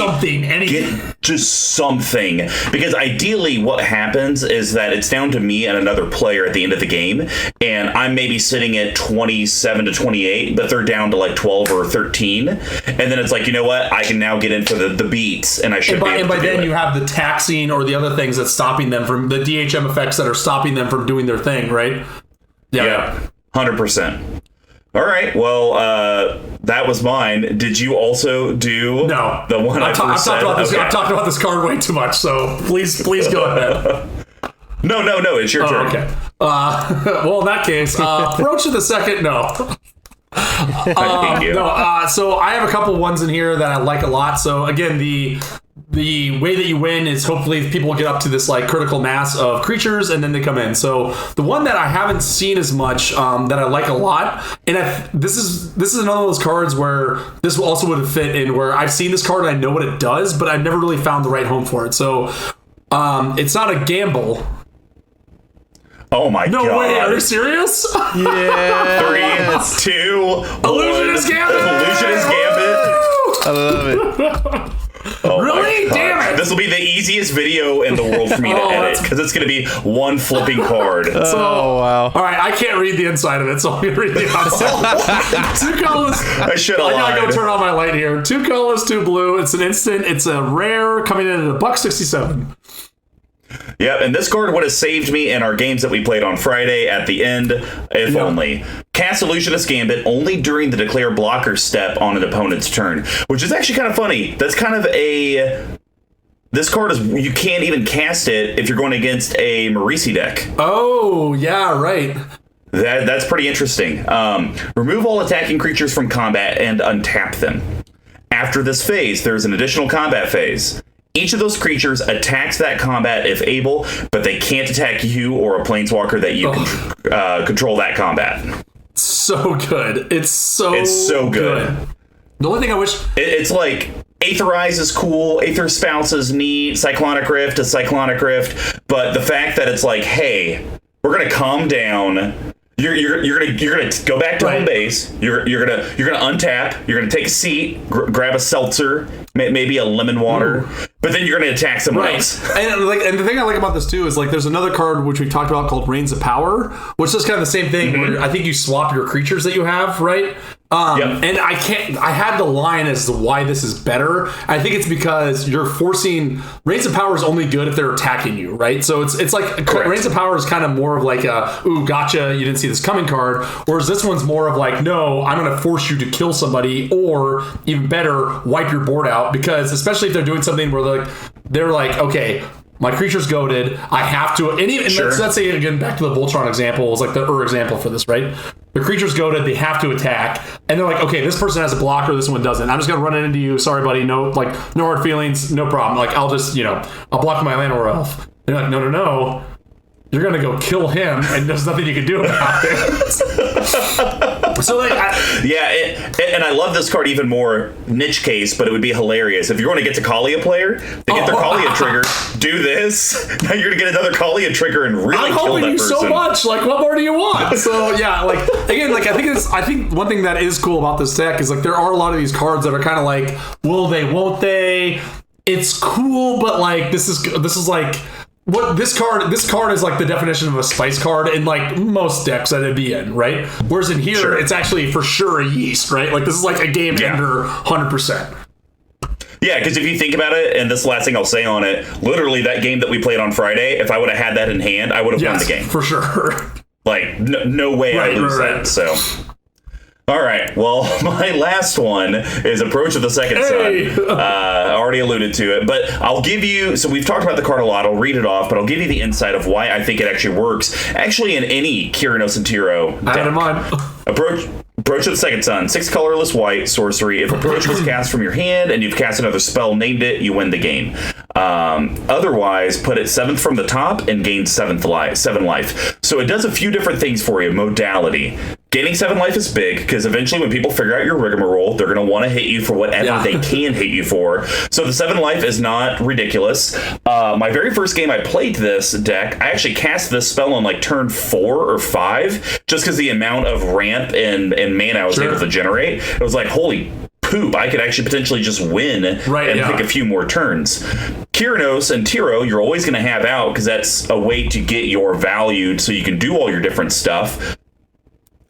get something. Because ideally what happens is that it's down to me and another player at the end of the game, and I'm maybe sitting at 27 to 28, but they're down to like 12 or 13. And then it's like, you know what? I can now get in for the beats, and I should be able to do it. And by then you have the taxing or the other things that's stopping them from the DHM effects that are stopping them from doing their thing, right? Yeah, 100%. All right, well, that was mine. Did you also do the one I first said? I've talked about this card way too much, so please go ahead. No, it's your turn. Okay. Well, in that case, approach to the second, no. So I have a couple ones in here that I like a lot. So again, the way that you win is hopefully people get up to this like critical mass of creatures, and then they come in. So the one that I haven't seen as much that I like a lot, and this is another of those cards where this also would fit in, where I've seen this card and I know what it does, but I've never really found the right home for it. So it's not a gamble. Oh my god. No way, are you serious? Yeah. 3, 2, Illusionist Gambit! Illusionist Gambit! I love it. Oh really? Damn it! This will be the easiest video in the world for me to edit, because it's going to be one flipping card. Wow. All right, I can't read the inside of it, so I'm going to read the outside. 2 colors. I should have lied. I got to go turn on my light here. 2 colors, 2 blue. It's an instant. It's a rare, coming in at $1.67. Yep, and this card would have saved me in our games that we played on Friday at the end, if only. Cast Illusionist Gambit only during the declare blocker step on an opponent's turn, which is actually kind of funny. That's kind of this card you can't even cast it if you're going against a Marisi deck. Oh, yeah, right. That's pretty interesting. Remove all attacking creatures from combat and untap them. After this phase, there's an additional combat phase. Each of those creatures attacks that combat if able, but they can't attack you or a planeswalker that you control that combat. So good. It's so good. The only thing I wish... It's like, Aetherize is cool, Aether Spouse is neat, Cyclonic Rift is Cyclonic Rift, but the fact that it's like, hey, we're going to calm down... You're gonna go back to home base. You're gonna untap. You're gonna take a seat, grab a seltzer, maybe a lemon water, but then you're gonna attack someone else. And the thing I like about this too is like there's another card which we've talked about called Reigns of Power, which is kind of the same thing. Where I think you swap your creatures that you have, right? And I had the line as to why this is better. I think it's because you're forcing Reigns of Power is only good if they're attacking you, right? So it's like Reigns of Power is kind of more of like a, ooh, gotcha, you didn't see this coming card. Whereas this one's more of like, no, I'm going to force you to kill somebody, or even better, wipe your board out. Because especially if they're doing something where they're like, okay, my creature's goaded. I have to. And let's say again back to the Voltron example. It was like the example for this, right? The creature's goaded. They have to attack, and they're like, okay, this person has a blocker. This one doesn't. I'm just gonna run it into you. Sorry, buddy. No hard feelings. No problem. Like I'll just I'll block my land or elf. They're like, no. You're gonna go kill him, and there's nothing you can do about it. So and I love this card even more. Niche case, but it would be hilarious if you're going to get to Kalia player. They get their Kalia trigger. Do this. Now you're gonna get another Kalia trigger and really I'm kill that person. I'm hoping you so much. Like, what more do you want? So yeah, like again, like I think one thing that is cool about this deck is like there are a lot of these cards that are kind of like, will they, won't they? It's cool, but like this is like. What this card is like the definition of a spice card in like most decks that it'd be in, right? Whereas in here, it's actually for sure a yeast, right? Like this is like a game ender 100%. Yeah, because if you think about it, and this is the last thing I'll say on it, literally that game that we played on Friday, if I would have had that in hand, I would have won the game. For sure. Like, no way I lose that, so... All right, well, my last one is Approach of the Second Sun. I already alluded to it, but I'll give you... So we've talked about the card a lot. I'll read it off, but I'll give you the insight of why I think it actually works. Actually, in any Kynaios and Tiro deck. I had in mind. Approach of the Second Sun, 6 colorless white, sorcery. If Approach was cast from your hand and you've cast another spell, named it, you win the game. Otherwise, put it 7th from the top and gain 7 life. So it does a few different things for you. Modality. Gaining 7 life is big, because eventually when people figure out your rigmarole, they're going to want to hit you for whatever they can hit you for. So the 7 life is not ridiculous. My very first game I played this deck, I actually cast this spell on like turn 4 or 5, just because the amount of ramp and mana I was able to generate. It was like, holy poop, I could actually potentially just win and pick a few more turns. Kynaios and Tiro, you're always going to have out, because that's a way to get your valued so you can do all your different stuff.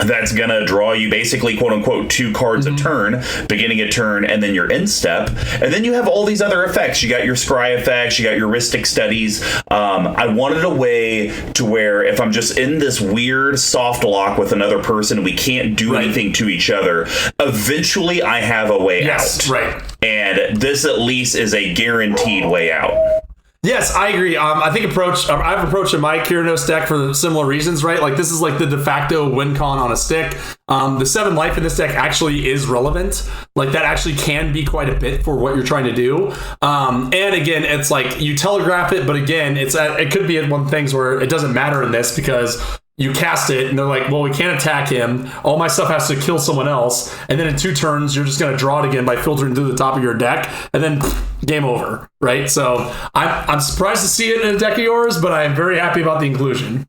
That's going to draw you basically, quote unquote, 2 cards a turn, beginning a turn, and then your end step. And then you have all these other effects. You got your scry effects, you got your heuristic studies. I wanted a way to where if I'm just in this weird soft lock with another person, we can't do anything to each other. Eventually, I have a way out. Right. And this at least is a guaranteed way out. Yes, I agree. I think I've approached my Kynaios deck for similar reasons, right? Like this is like the de facto win con on a stick. The 7 life in this deck actually is relevant. Like that actually can be quite a bit for what you're trying to do. And again, it's like you telegraph it, but again, it could be one of the things where it doesn't matter in this because you cast it and they're like, well, we can't attack him. All my stuff has to kill someone else. And then in 2 turns, you're just going to draw it again by filtering through the top of your deck. And then game over, right? So I'm surprised to see it in a deck of yours, but I am very happy about the inclusion.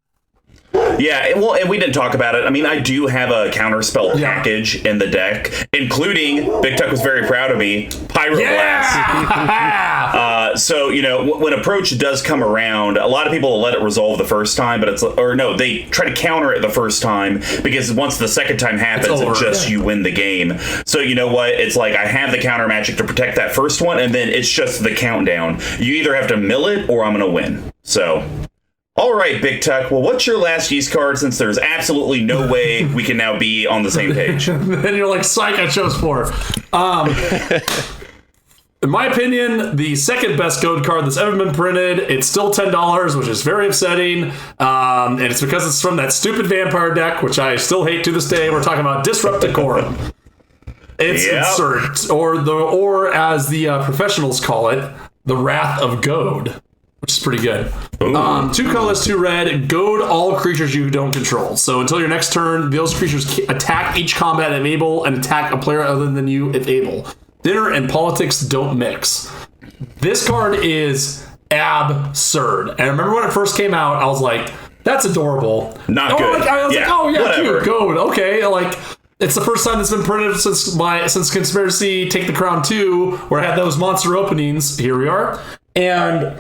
Yeah, well, and we didn't talk about it. I mean, I do have a counterspell package in the deck, including, Big Tuck was very proud of me, Pyroblast. So, when Approach does come around, a lot of people let it resolve the first time, but they try to counter it the first time, because once the second time happens, you win the game. So, you know what? It's like, I have the counter magic to protect that first one, and then it's just the countdown. You either have to mill it, or I'm going to win. So... All right, Big Tuck. Well, what's your last yeast card, since there's absolutely no way we can now be on the same page? Then you're like, psych, I chose 4. In my opinion, the second best Goad card that's ever been printed. It's still $10, which is very upsetting. And it's because it's from that stupid vampire deck, which I still hate to this day. We're talking about Disrupt Decorum. It's absurd. Or as the professionals call it, the Wrath of Goad, which is pretty good. 2 colors, 2 red. Goad all creatures you don't control. So until your next turn, those creatures attack each combat if able, and attack a player other than you if able. Dinner and politics don't mix. This card is absurd. And I remember when it first came out, I was like, that's adorable. Not good. I was like, oh yeah, whatever. Cute, Goad. Okay, like... It's the first time it's been printed since Conspiracy Take the Crown 2, where I had those monster openings. Here we are. And...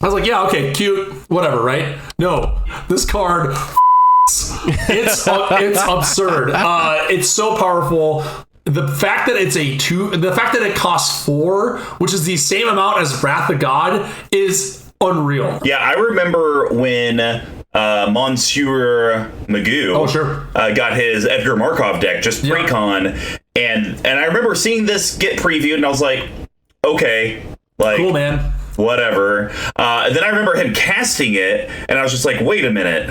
I was like, yeah, okay, cute, whatever, right? No, this card It's absurd. It's so powerful. The fact that the fact that it costs 4, which is the same amount as Wrath of God, is unreal. Yeah, I remember when Monsieur Magoo got his Edgar Markov deck just pre-con, and I remember seeing this get previewed, and I was like, okay, like, cool, man, whatever. Then I remember him casting it, and I was just like, wait a minute,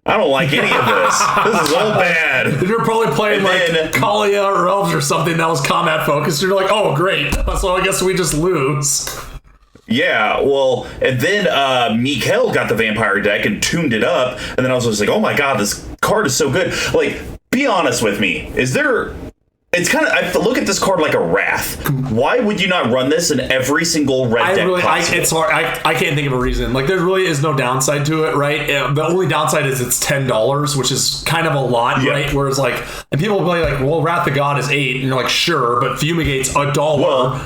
I don't like any of this. This is all bad. You're probably playing Kalia or Elves or something that was combat focused. You're like, oh, great. So I guess we just lose. Yeah, well, and then Mikael got the vampire deck and tuned it up, and then I was just like, oh my god, this card is so good. Like, be honest with me. It's kind of, I look at this card like a Wrath. Why would you not run this in every single red deck possible? It's hard. I can't think of a reason. Like, there really is no downside to it, right? The only downside is it's $10, which is kind of a lot, right? Whereas, like, and people will be like, well, Wrath of God is $8, and you're like, sure, but Fumigate's $1. Well,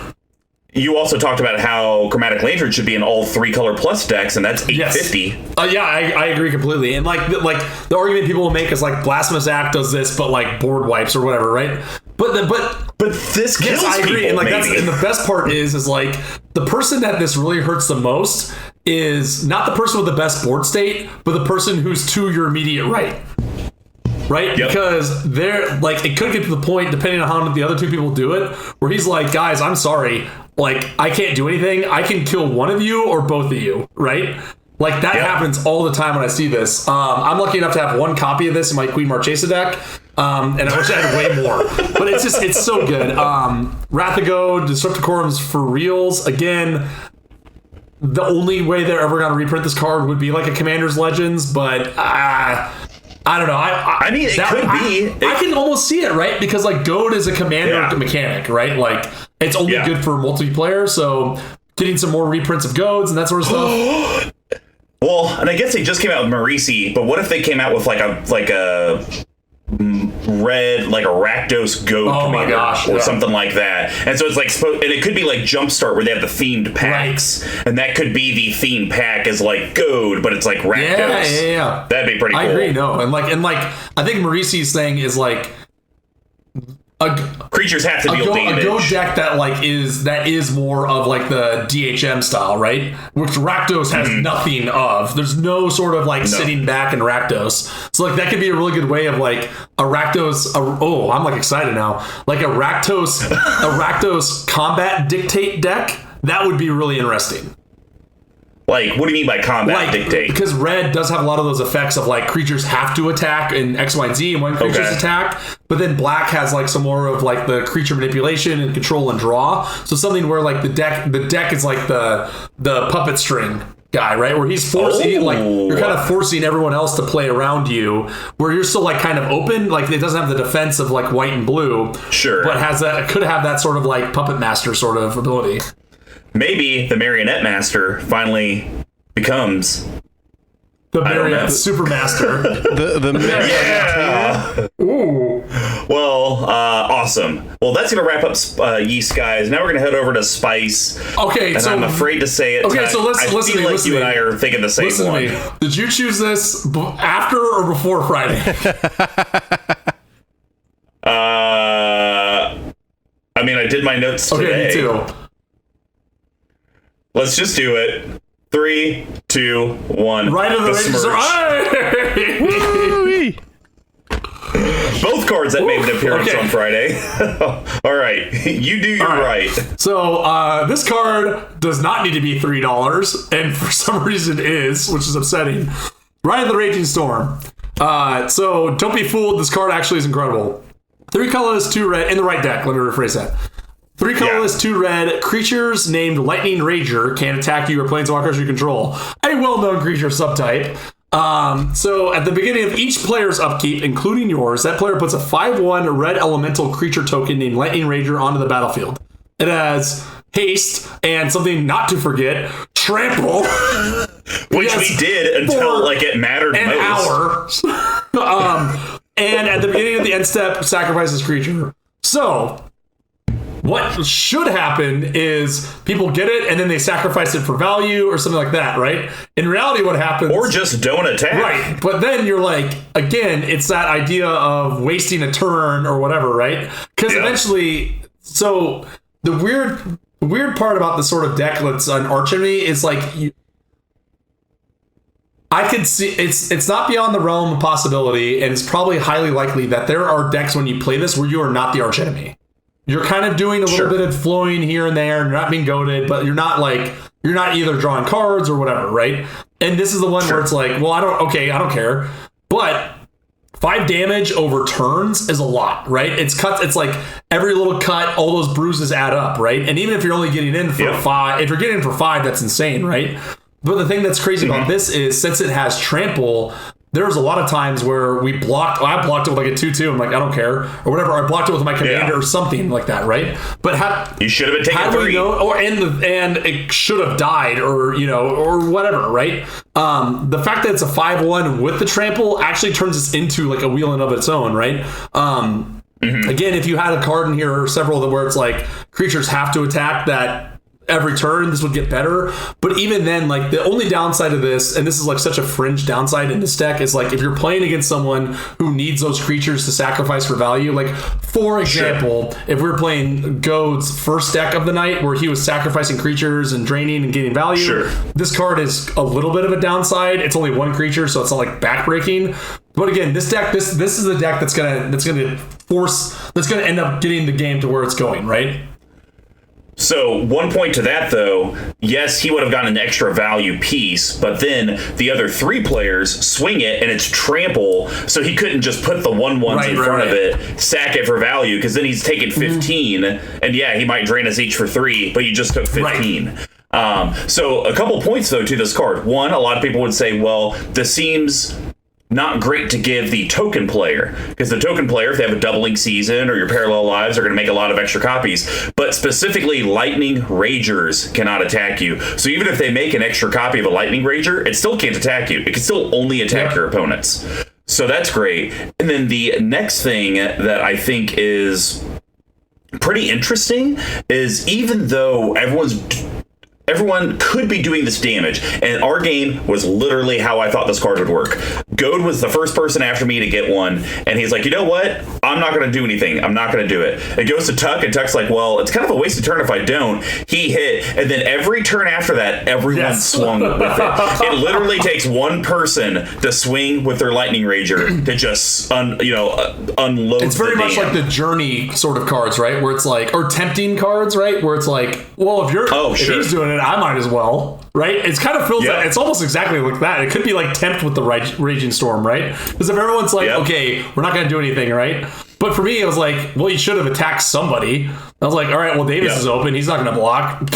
you also talked about how Chromatic Lantern should be in all 3-color plus decks, and that's $8.50. Yeah, I agree completely. And like the argument people will make is like Blasphemous Act does this, but like board wipes or whatever, right? But this kills I agree. people, And like maybe. and the best part is like the person that this really hurts the most is not the person with the best board state, but the person who's to your immediate right. Right? Yep. Because they're like, it could get to the point, depending on how the other two people do it, where he's like, guys, I'm sorry. Like, I can't do anything. I can kill one of you or both of you. Right? Like, that happens all the time when I see this. I'm lucky enough to have 1 copy of this in my Queen Marchesa deck. And I wish I had way more. But it's so good. Wrath of Goad, Disrupticorums for reals. Again, the only way they're ever going to reprint this card would be like a Commander's Legends, but I don't know. I mean, it could be. I can almost see it, right? Because like Goad is a commander mechanic, right? Like it's only good for multiplayer. So getting some more reprints of Goads and that sort of stuff. Well, and I guess they just came out with Marisi, but what if they came out with like a red, like a Rakdos Goad commander or something like that? And so it's like, and it could be like Jumpstart where they have the themed packs, and that could be the themed pack is like Goad, but it's like Rakdos. Yeah. That'd be pretty cool. I agree. No, and like I think Marisi's thing is like creatures have to deal damage. A Goad deck that is more of like the DHM style, right? Which Rakdos has nothing of. There's no sort of like sitting back in Rakdos. So like that could be a really good way of like a Rakdos. I'm like excited now. Like a Rakdos combat dictate deck. That would be really interesting. Like, what do you mean by combat dictate? Because red does have a lot of those effects of like creatures have to attack in X, Y, and Z and when creatures attack. But then black has like some more of like the creature manipulation and control and draw. So something where like the deck is like the puppet string guy, right? Where he's forcing you're kind of forcing everyone else to play around you, where you're still like kind of open. Like it doesn't have the defense of like white and blue. Sure. But could have that sort of like puppet master sort of ability. Maybe the Marionette Master finally becomes the Marionette Super Master. the yeah. Ooh. Well, awesome. Well, that's gonna wrap up Yeast, guys. Now we're gonna head over to Spice. Okay, and so I'm afraid to say it. Okay, so listen to me. You and I are thinking the same one. To me. Did you choose this after or before Friday? I mean, I did my notes today. Okay, me too. Let's just do it. 3, 2, 1. Right of the Rangers. Both cards that made an appearance on Friday. All right. You do your right. So this card does not need to be $3, and for some reason is, which is upsetting. Ride of the Raging Storm. So don't be fooled. This card actually is incredible. 3 colors, 2 red, in the right deck. Let me rephrase that. 3 colorless, 2 red. Creatures named Lightning Rager can attack you or planeswalkers you control. A well-known creature subtype. So at the beginning of each player's upkeep, including yours, that player puts a 5/1 red elemental creature token named Lightning Rager onto the battlefield. It has haste and something not to forget, trample. Which we did until like it mattered most. Hour. And at the beginning of the end step, sacrifice this creature. So what should happen is people get it and then they sacrifice it for value or something like that, right? In reality, what happens... Or just don't attack. Right, but then you're like, again, it's that idea of wasting a turn or whatever, right? Because eventually... So, the weird part about the sort of deck that's an archenemy is like... I could see it's not beyond the realm of possibility, and it's probably highly likely that there are decks when you play this where you are not the archenemy. You're kind of doing a little bit of flowing here and there, and you're not being goaded, but you're not either drawing cards or whatever, right? And this is the one where it's like, well, I don't care. But 5 damage over turns is a lot, right? It's like every little cut, all those bruises add up, right? And even if you're only getting in for 5, if you're getting in for 5, that's insane, right? But the thing that's crazy about this is, since it has trample, there's a lot of times where I blocked it with like a 2/2. I'm like, I don't care, or whatever. I blocked it with my commander or something like that, right? But you should have been taking 3. And it should have died, or or whatever, right? The fact that it's a 5/1 with the trample actually turns this into like a wheel in of its own, right? Again, if you had a card in here or several of them where it's like creatures have to attack that every turn, this would get better. But even then, like, the only downside of this, and this is like such a fringe downside in this deck, is like if you're playing against someone who needs those creatures to sacrifice for value, like for example, if we're playing Goad's first deck of the night where he was sacrificing creatures and draining and getting value, this card is a little bit of a downside. It's only 1 creature, so it's not like backbreaking. But again, this deck, this is a deck that's gonna end up getting the game to where it's going, right? So, one point to that, though, yes, he would have gotten an extra value piece, but then the other 3 players swing it, and it's trample, so he couldn't just put the 1/1s in front of it, sack it for value, because then he's taking 15, and he might drain us each for 3, but you just took 15. So, a couple points, though, to this card. One, a lot of people would say, well, this seems not great to give the token player, because the token player, if they have a doubling season or your parallel lives, are going to make a lot of extra copies. But specifically, Lightning Ragers cannot attack you. So even if they make an extra copy of a Lightning Rager, it still can't attack you. It can still only attack your opponents. So that's great. And then the next thing that I think is pretty interesting is, even though everyone could be doing this damage, and our game was literally how I thought this card would work. Goad was the first person after me to get one, and he's like, you know what? I'm not going to do anything. I'm not going to do it. It goes to Tuck, and Tuck's like, well, it's kind of a wasted turn if I don't. He hit, and then every turn after that, everyone swung with it. It literally takes one person to swing with their Lightning Rager to just unload. It's very much like the Journey sort of cards, right? Where it's like, or tempting cards, right? Where it's like, well, if he's doing it, I might as well, right? It's kind of feels like it's almost exactly like that. It could be like tempt with the Raging Storm, right? Because if everyone's like, okay, we're not going to do anything, right? But for me, it was like, well, you should have attacked somebody. I was like, all right, well, Davis is open. He's not going to block.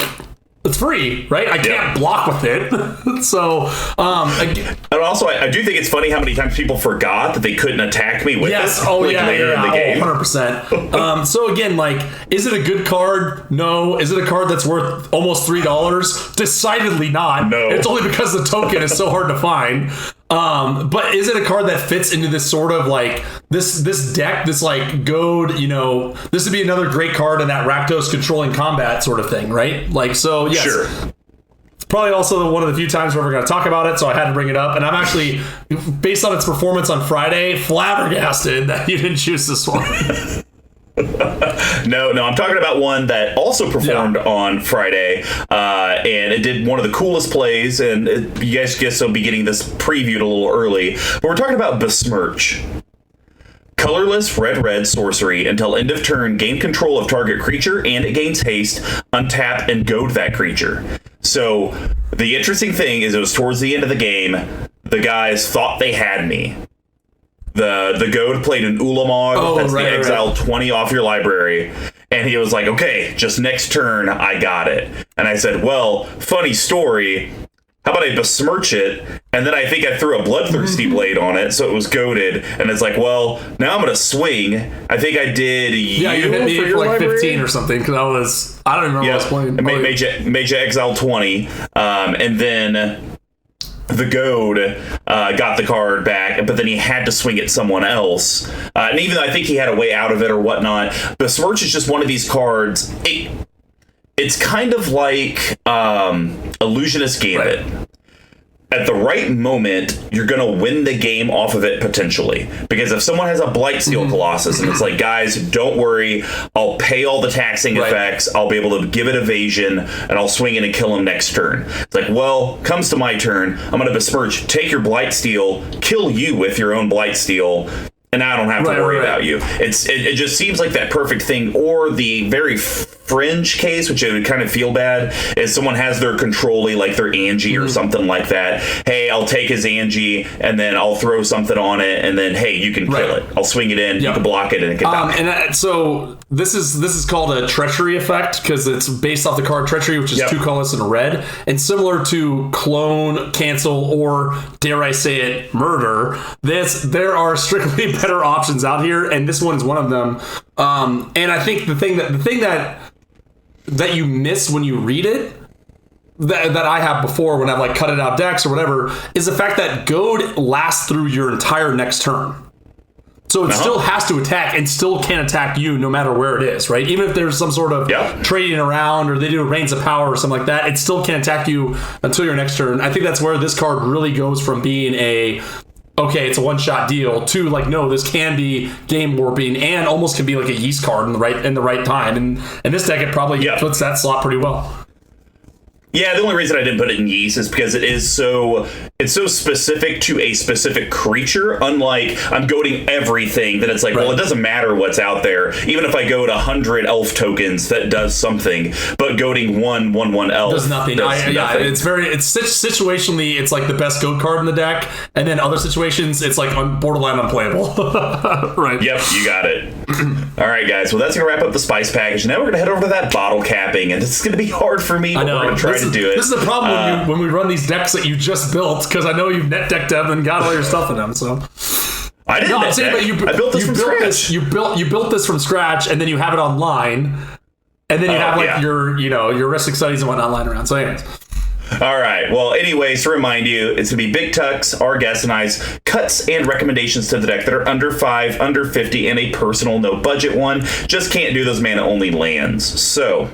It's free, right? I can't block with it. So, and also, I do think it's funny how many times people forgot that they couldn't attack me with it. Later in the game. 100%. So again, like, is it a good card? No. Is it a card that's worth almost $3? Decidedly not. No. It's only because the token is so hard to find. But is it a card that fits into this sort of like this deck, this like Goad, this would be another great card in that Rakdos controlling combat sort of thing, right? Like, so yes. Sure. It's probably also one of the few times where we're going to talk about it, so I had to bring it up. And I'm actually, based on its performance on Friday, flabbergasted that you didn't choose this one. No, I'm talking about one that also performed on Friday, and it did one of the coolest plays, and you guys will be getting this previewed a little early, but we're talking about Besmirch. Colorless red sorcery. Until end of turn, gain control of target creature, and it gains haste. Untap and goad that creature. So the interesting thing is, it was towards the end of the game, the guys thought they had me. The Goad played an Ulamog, the exile 20 off your library, and he was like, okay, just next turn, I got it. And I said, well, funny story, how about I besmirch it, and then I think I threw a Bloodthirsty Blade on it, so it was goaded, and it's like, well, now I'm going to swing. I think I did you hit me for like library? 15 or something, because I don't remember what I was playing. Made you exile 20, and then the Goad got the card back, but then he had to swing at someone else. And even though I think he had a way out of it or whatnot, Besmirch is just one of these cards. It's kind of like Illusionist Gambit. Right. At the right moment, you're going to win the game off of it potentially. Because if someone has a Blightsteel Colossus and it's like, guys, don't worry, I'll pay all the taxing effects, I'll be able to give it evasion, and I'll swing in and kill him next turn. It's like, well, comes to my turn, I'm going to Besmirch, take your Blightsteel, kill you with your own Blightsteel, and I don't have to worry about you. It just seems like that perfect thing. Or the very fringe case, which it would kind of feel bad, is someone has their control-y, like their Angie or something like that. Hey, I'll take his Angie, and then I'll throw something on it, and then, hey, you can kill it. I'll swing it in, you can block it, and it can die. So this is called a Treachery effect, because it's based off the card Treachery, which is 2 colorless and a red. And similar to Clone, Cancel, or, dare I say it, Murder, there are strictly better options out here, and this one is one of them. And I think the thing that you miss when you read it, that I have before when I've like cut it out decks or whatever, is the fact that Goad lasts through your entire next turn. So it still has to attack and still can attack you no matter where it is, right? Even if there's some sort of trading around or they do Reigns of Power or something like that, it still can attack you until your next turn. I think that's where this card really goes from being okay, it's a one-shot deal, to like, no, this can be game warping and almost can be like a yeast card in the right time. And in this deck, it probably puts that slot pretty well. Yeah, the only reason I didn't put it in yeast is because it's so specific to a specific creature. Unlike I'm goading everything, that it's like, well, it doesn't matter what's out there. Even if I goad 100 elf tokens, that does something. But goading 1/1/1 elf does nothing. It's situationally, it's like the best goad card in the deck, and then other situations, it's like borderline unplayable. Right. Yep, you got it. All right, guys. Well, that's gonna wrap up the spice package. Now we're gonna head over to that bottle capping, and this is gonna be hard for me. But we're gonna try to do it. This is the problem when we run these decks that you just built, because I know you've net decked them and got all your stuff in them. So I didn't. I built this from scratch. You built this from scratch, and then you have it online, and then you have your Ristic Studies and whatnot lying around. So anyways. All right. Well, anyways, to remind you, it's going to be Big Tucks, our guests, and I's cuts and recommendations to the deck that are under 5, under 50, and a personal no budget one. Just can't do those mana-only lands. So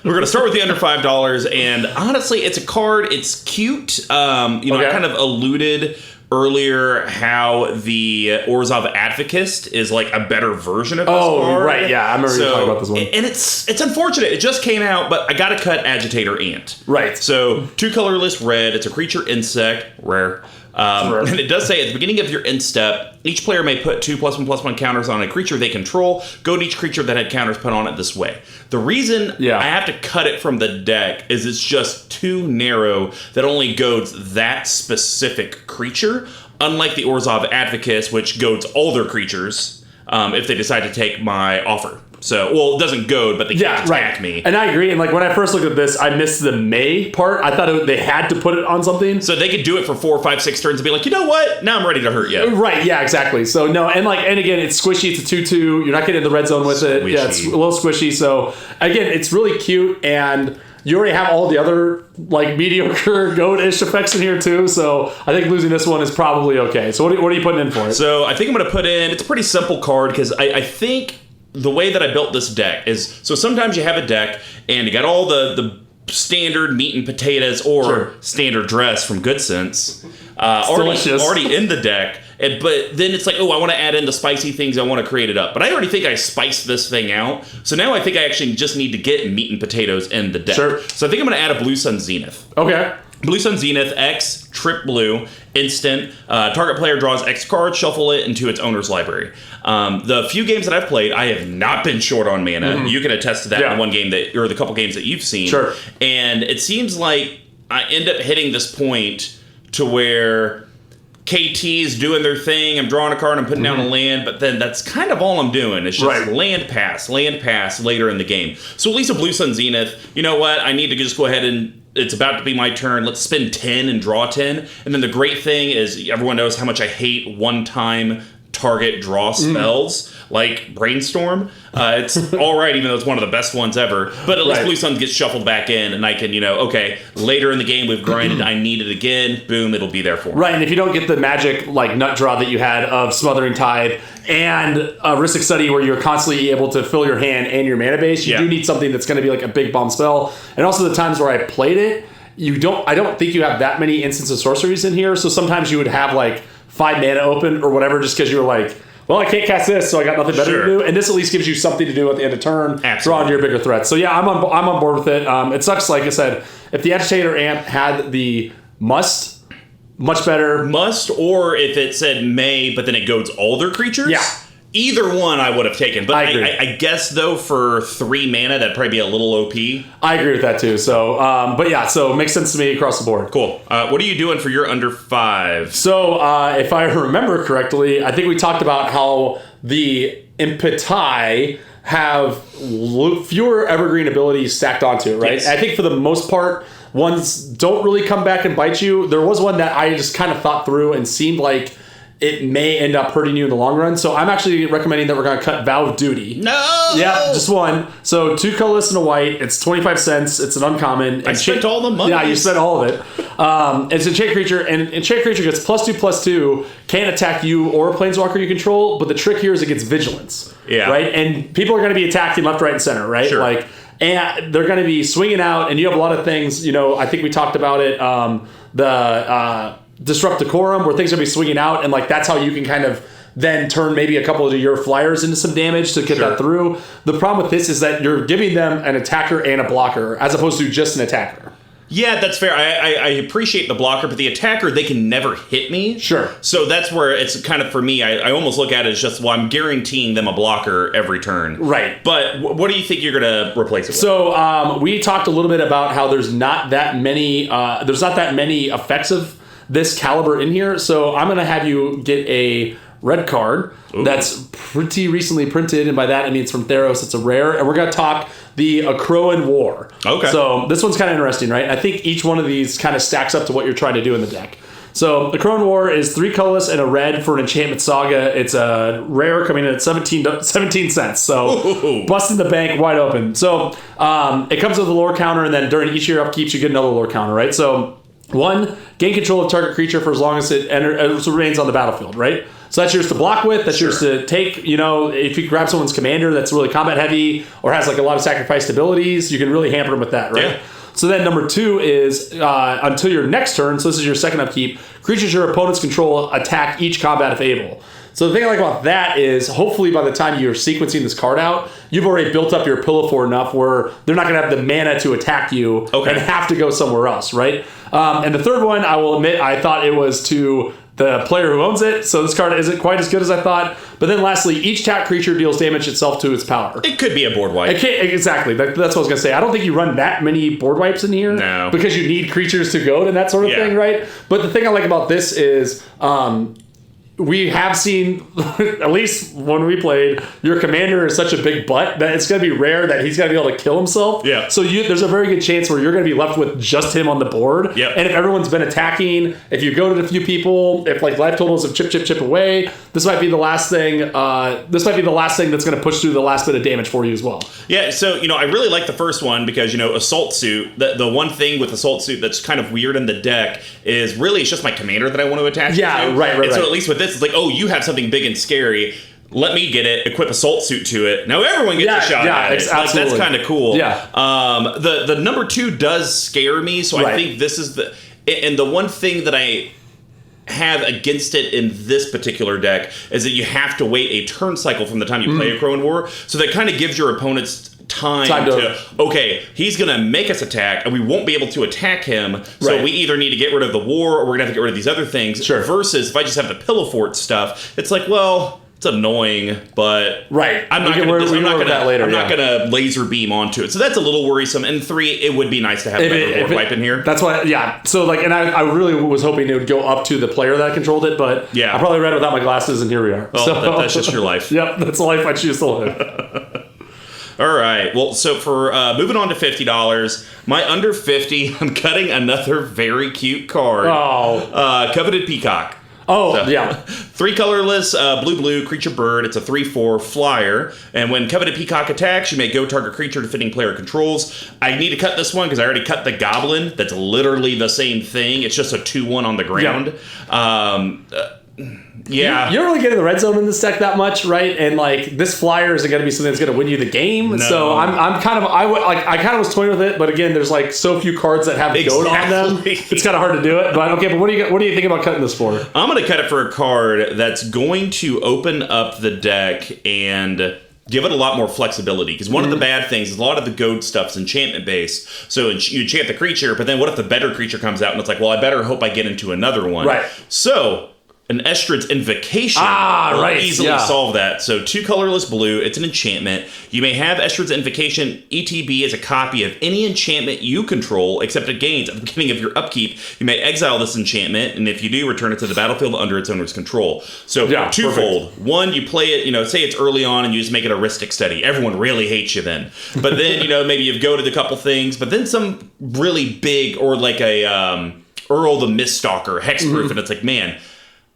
we're going to start with the under $5, and honestly, it's a card. It's cute. I kind of alluded earlier how the Orzhov Advocist is like a better version of this card. Right, yeah, I remember you talking about this one. And it's unfortunate. It just came out, but I got to cut Agitator Ant. Right. So 2 colorless red. It's a creature insect, rare. And it does say at the beginning of your end step, each player may put 2 +1/+1 counters on a creature they control. Goad each creature that had counters put on it this way. The reason I have to cut it from the deck is it's just too narrow that only goads that specific creature, unlike the Orzhov Advocist, which goads all their creatures if they decide to take my offer. So, it doesn't goad, but they can't attack me. And I agree. And like when I first looked at this, I missed the May part. I thought they had to put it on something. So they could do it for 4, 5, 6 turns and be like, you know what? Now I'm ready to hurt you. Right. Yeah, exactly. So no. And again, it's squishy. It's a 2/2. You're not getting in the red zone with it. Yeah, it's a little squishy. So again, it's really cute. And you already have all the other like mediocre goat-ish effects in here too. So I think losing this one is probably okay. So what are you putting in for it? So I think I'm going to put in, it's a pretty simple card because I think the way that I built this deck is, so sometimes you have a deck and you got all the standard meat and potatoes or standard dress from Good Sense already in the deck. But then it's like, I want to add in the spicy things. I want to create it up. But I already think I spiced this thing out. So now I think I actually just need to get meat and potatoes in the deck. Sure. So I think I'm going to add a Blue Sun Zenith. Okay. Blue Sun Zenith, X, trip blue, instant. Target player draws X card, shuffle it into its owner's library. The few games that I've played, I have not been short on mana. Mm-hmm. You can attest to that in the one game or the couple games that you've seen. Sure. And it seems like I end up hitting this point to where KT is doing their thing. I'm drawing a card, I'm putting down a land, but then that's kind of all I'm doing. It's just land pass later in the game. So at least a Blue Sun Zenith, you know what? I need to just go ahead and it's about to be my turn. Let's spend 10 and draw 10. And then the great thing is everyone knows how much I hate one-time target draw spells like Brainstorm. It's all right, even though it's one of the best ones ever. But at least Blue Sun gets shuffled back in, and I can, okay, later in the game we've grinded, I need it again, boom, it'll be there for me. Right, and if you don't get the magic like nut draw that you had of Smothering Tide and a Rhystic Study where you're constantly able to fill your hand and your mana base, you do need something that's going to be like a big bomb spell. And also the times where I played it, I don't think you have that many instants of sorceries in here, so sometimes you would have like 5 mana open or whatever just because you were like, well, I can't cast this, so I got nothing better to do. And this at least gives you something to do at the end of turn, draw into your bigger threats. So yeah, I'm on board with it. It sucks, like I said, if the Agitator Amp had the must, much better. Must, or if it said may, but then it goads all their creatures? Yeah. Either one I would have taken. But I agree. I guess, though, for 3 mana, that'd probably be a little OP. I agree with that, too. So, but yeah, so it makes sense to me across the board. Cool. What are you doing for your under 5? So, if I remember correctly, I think we talked about how the Impeti have fewer evergreen abilities stacked onto it, right? Yes. I think for the most part, ones don't really come back and bite you. There was one that I just kind of thought through and seemed like it may end up hurting you in the long run. So I'm actually recommending that we're going to cut Vow of Duty. No! Yeah, just one. So 2 colorless and a white. It's 25 cents. It's an uncommon. I spent all the money. Yeah, you spent all of it. It's a enchant creature, and enchant creature gets +2/+2, can't attack you or a planeswalker you control, but the trick here is it gets vigilance. Yeah. Right? And people are going to be attacking left, right, and center, right? Sure. Like, and they're going to be swinging out, and you have a lot of things, I think we talked about it, Disrupt Decorum, where things are going to be swinging out, and like that's how you can kind of then turn maybe a couple of your flyers into some damage to get that through. The problem with this is that you're giving them an attacker and a blocker, as opposed to just an attacker. Yeah, that's fair. I appreciate the blocker, but the attacker, they can never hit me. Sure. So that's where it's kind of, for me, I almost look at it as just, well, I'm guaranteeing them a blocker every turn. Right. But what do you think you're going to replace it with? So we talked a little bit about how there's not that many effects of this caliber in here. So I'm going to have you get a red card that's pretty recently printed, and by that I mean it's from Theros. It's a rare, and we're going to talk the Akroan War. Okay. So this one's kind of interesting, right? I think each one of these kind of stacks up to what you're trying to do in the deck. So the Akroan War is 3 colorless and a red for an Enchantment Saga. It's a rare coming in at 17 cents. So busting the bank wide open. So it comes with a lore counter, and then during each of your upkeeps you get another lore counter, right? So 1, gain control of target creature for as long as it remains on the battlefield, right? So that's yours to block with. That's yours to take. If you grab someone's commander that's really combat heavy or has like a lot of sacrificed abilities, you can really hamper them with that, right? Yeah. So then number 2 is until your next turn, so this is your second upkeep, creatures your opponents control attack each combat if able. So the thing I like about that is hopefully by the time you're sequencing this card out, you've already built up your pillow fort enough where they're not going to have the mana to attack you and have to go somewhere else, right? And the third one, I will admit, I thought it was to the player who owns it, so this card isn't quite as good as I thought. But then lastly, each tapped creature deals damage itself to its power. It could be a board wipe. Exactly. That's what I was going to say. I don't think you run that many board wipes in here. No. Because you need creatures to go and that sort of thing, right? But the thing I like about this is we have seen, at least when we played, your commander is such a big butt that it's going to be rare that he's going to be able to kill himself. Yeah. So there's a very good chance where you're going to be left with just him on the board. Yep. And if everyone's been attacking, if you go to a few people, if like life totals have chip away, this might be the last thing. That's going to push through the last bit of damage for you as well. Yeah. So I really like the first one because Assault Suit. The one thing with Assault Suit that's kind of weird in the deck is really it's just my commander that I want to attach. Yeah. To. Right. And so at least with this, it's like, oh, you have something big and scary. Let me get it, equip Assault Suit to it. Now everyone gets a shot at it. Like, that's kind of cool. Yeah. The number 2 does scare me, so I think this is the one thing that I have against it in this particular deck is that you have to wait a turn cycle from the time you play a Crowan War. So that kind of gives your opponents time to okay, he's gonna make us attack and we won't be able to attack him, so we either need to get rid of the war or we're gonna have to get rid of these other things. Versus if I just have the pillow fort stuff, it's like, well, it's annoying, but I'm not gonna laser beam onto it. So that's a little worrisome. And 3, it would be nice to have a board wipe in here. That's why, So like, and I really was hoping it would go up to the player that controlled it, but I probably read it without my glasses, and here we are. Well, that's just your life. Yep, that's the life I choose to live. All right. Well, so for moving on to $50, my under 50, I'm cutting another very cute card. Oh. Coveted Peacock. Oh, yeah. 3 colorless, blue, creature bird. It's a 3/4 flyer. And when Coveted Peacock attacks, you may go target creature defending player controls. I need to cut this one because I already cut the goblin. That's literally the same thing. It's just a 2/1 on the ground. Yeah. You don't really get in the red zone in this deck that much, right? And like this flyer isn't going to be something that's going to win you the game. No. So I kind of was toying with it, but again, there's like so few cards that have Goad on them. It's kind of hard to do it. But okay, but what do you think about cutting this for? I'm going to cut it for a card that's going to open up the deck and give it a lot more flexibility. Because one of the bad things is a lot of the Goad stuff's enchantment based. So you enchant the creature, but then what if the better creature comes out and it's like, well, I better hope I get into another one. Right. So an Estrid's Invocation will easily solve that. So 2 colorless blue, it's an enchantment. You may have Estrid's Invocation ETB as a copy of any enchantment you control, except it gains at the beginning of your upkeep. You may exile this enchantment, and if you do, return it to the battlefield under its owner's control. So twofold. Perfect. One, you play it, say it's early on and you just make it a Ristic Study. Everyone really hates you then. But then, maybe you've goaded a couple things, but then some really big, or like a Earl the Miststalker, Hexproof, and it's like, man,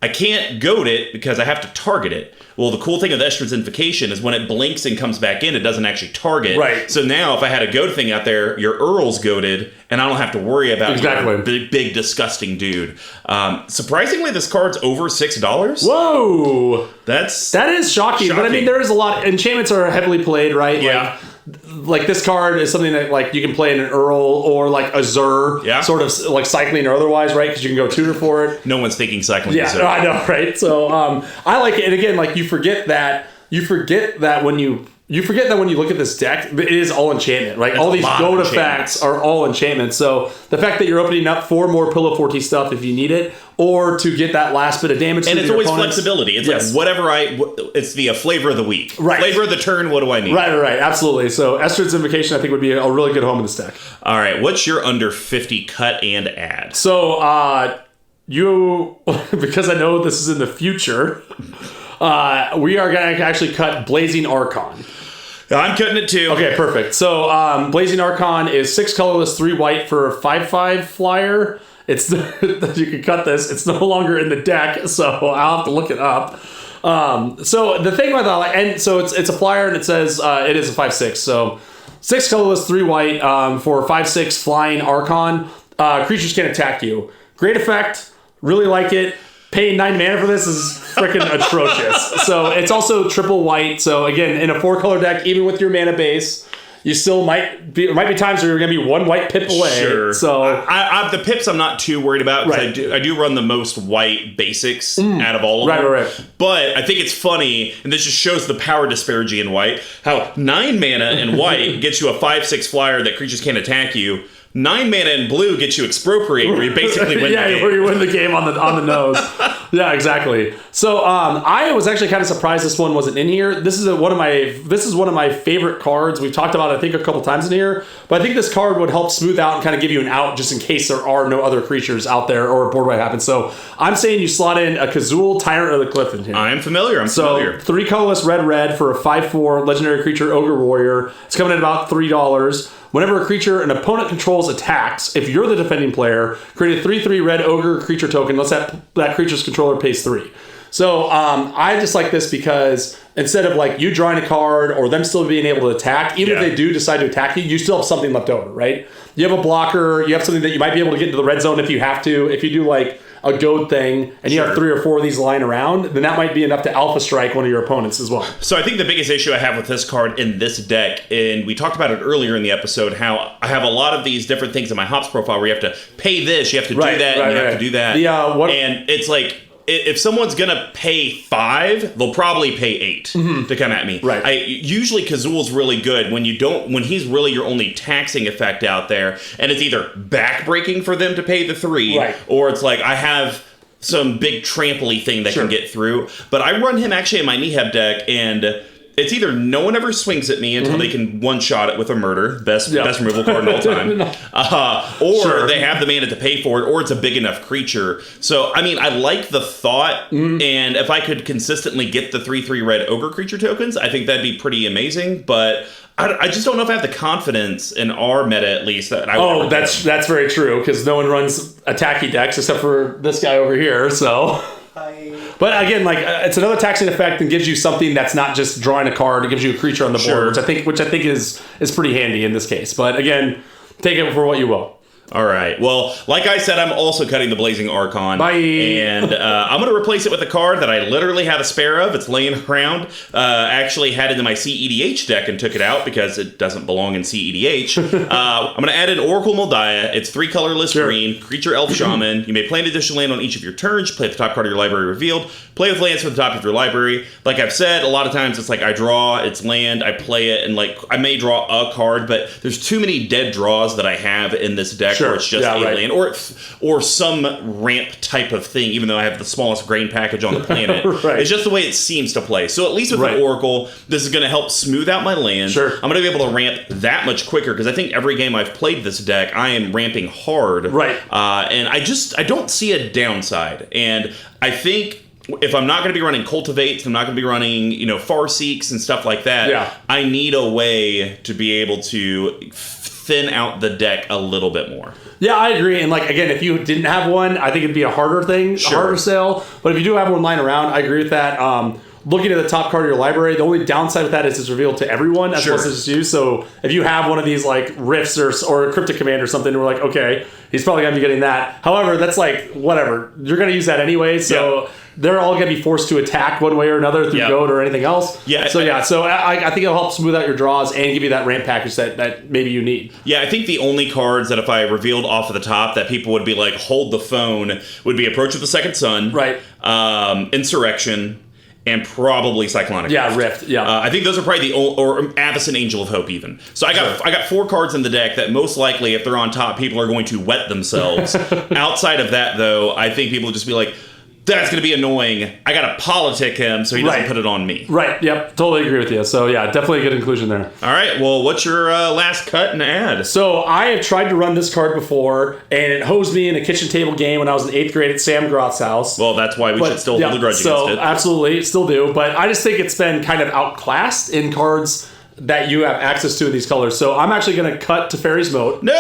I can't goad it because I have to target it. Well, the cool thing with Estrid's Invocation is when it blinks and comes back in, it doesn't actually target. Right. So now if I had a goad thing out there, your Earl's goaded, and I don't have to worry about your big, disgusting dude. Surprisingly, this card's over $6. Whoa! That is shocking. But I mean, there is a lot. Enchantments are heavily played, right? Yeah. Like this card is something that like you can play in an Earl or like a Zur, sort of like cycling or otherwise, right? Because you can go tutor for it. No one's thinking cycling. Yeah, I know, right? So I like it. And again, like you forget that when you look at this deck, it is all enchantment, right? All these goad effects are all enchantment. So the fact that you're opening up 4 more Pillow Forty stuff if you need it, or to get that last bit of damage, and it's always flexibility. It's like whatever it's the flavor of the week, right? Flavor of the turn. What do I need? Right, absolutely. So Estrid's Invocation, I think, would be a really good home in this deck. All right, what's your under 50 cut and add? So you, because I know this is in the future, we are going to actually cut Blazing Archon. I'm cutting it too. Okay, perfect. So Blazing Archon is 6 colorless, 3 white for a 5/5 flyer. It's you can cut this. It's no longer in the deck, so I'll have to look it up. So the thing about that, and so it's a flyer, and it says it is a 5/6. So 6 colorless, 3 white for 5/6 flying Archon. Creatures can attack you. Great effect. Really like it. Paying 9 mana for this is freaking atrocious. So it's also triple white. So again, in a 4-color deck, even with your mana base, you still might be times where you're going to be 1 white pip away. Sure. So the pips I'm not too worried about because I do run the most white basics out of all of them. Right. But I think it's funny, and this just shows the power disparity in white, how 9 mana in white gets you a 5/6 flyer that creatures can't attack you. 9 mana in blue gets you Expropriate, where you basically win the game. Where you win the game on the nose. Yeah, exactly. So I was actually kind of surprised this one wasn't in here. This is one of my favorite cards. We've talked about it, I think, a couple times in here. But I think this card would help smooth out and kind of give you an out just in case there are no other creatures out there or a board wipe happens. So I'm saying you slot in a Kazul, Tyrant of the Cliff in here. I am familiar. So 3 colorless red for a 5/4 legendary creature Ogre Warrior. It's coming at about $3. Whenever a creature an opponent controls attacks, if you're the defending player, create a 3/3 red ogre creature token. Let's that creature's controller pays 3. So I just like this because instead of like you drawing a card or them still being able to attack, even if they do decide to attack you, you still have something left over, right? You have a blocker, you have something that you might be able to get into the red zone if you have to. If you do like a goad thing and you have 3 or 4 of these lying around, then that might be enough to alpha strike one of your opponents as well. So I think the biggest issue I have with this card in this deck, and we talked about it earlier in the episode, how I have a lot of these different things in my hops profile where you have to pay this, you have to do that, and you have to do that. And it's like, if someone's gonna pay 5, they'll probably pay 8 to come at me. Right. Usually Kazul's really good when he's really your only taxing effect out there, and it's either backbreaking for them to pay the 3, or it's like I have some big trampoly thing that can get through. But I run him actually in my Neheb deck, and it's either no one ever swings at me until they can one-shot it with a murder, best removal card of all time, or they have the mana to pay for it, or it's a big enough creature. So, I mean, I like the thought, and if I could consistently get the 3/3 red ogre creature tokens, I think that'd be pretty amazing, but I just don't know if I have the confidence in our meta, at least, that I would. That's very true, because no one runs attacky decks except for this guy over here, so... But again, like it's another taxing effect and gives you something that's not just drawing a card. It gives you a creature on the board, which I think is pretty handy in this case. But again, take it for what you will. All right. Well, like I said, I'm also cutting the Blazing Archon. Bye. And I'm going to replace it with a card that I literally have a spare of. It's laying around. Actually had it in my CEDH deck and took it out because it doesn't belong in CEDH. I'm going to add an Oracle Moldiah. It's 3 colorless green, creature, elf, shaman. You may play an additional land on each of your turns. Play at the top card of your library revealed. Play with lands from the top of your library. Like I've said, a lot of times it's like I draw, it's land, I play it, and like I may draw a card, but there's too many dead draws that I have in this deck. Where it's just a land or some ramp type of thing, even though I have the smallest grain package on the planet. It's just the way it seems to play. So at least with the Oracle, this is going to help smooth out my land. I'm going to be able to ramp that much quicker because I think every game I've played this deck, I am ramping hard. And I don't see a downside. And I think if I'm not going to be running Cultivates, I'm not going to be running, Farseeks and stuff like that, I need a way to be able to thin out the deck a little bit more. Yeah, I agree. And like again, if you didn't have one, I think it'd be a harder thing, a harder sell. But if you do have one lying around, I agree with that. Looking at the top card of your library, the only downside with that is it's revealed to everyone as well as it's you. So if you have one of these like Rifts or a Cryptic Command or something, we're like, okay, he's probably going to be getting that. However, that's like, whatever. You're going to use that anyway. So they're all going to be forced to attack one way or another through Goad or anything else. So I think it'll help smooth out your draws and give you that ramp package that maybe you need. Yeah, I think the only cards that if I revealed off of the top that people would be like, hold the phone, would be Approach of the Second Sun. Insurrection. And probably Cyclonic Rift. I think those are probably or Avacyn Angel of Hope even. So I got 4 cards in the deck that most likely, if they're on top, people are going to wet themselves. Outside of that, though, I think people will just be like, that's going to be annoying. I got to politic him so he doesn't put it on me. Yep. Totally agree with you. So, yeah, definitely a good inclusion there. All right. Well, what's your last cut and add? So, I have tried to run this card before, and it hosed me in a kitchen table game when I was in 8th grade at Sam Groth's house. Well, that's why we should still hold a grudge against it. Absolutely. Still do. But I just think it's been kind of outclassed in cards that you have access to in these colors. So I'm actually going to cut Teferi's Moat. No!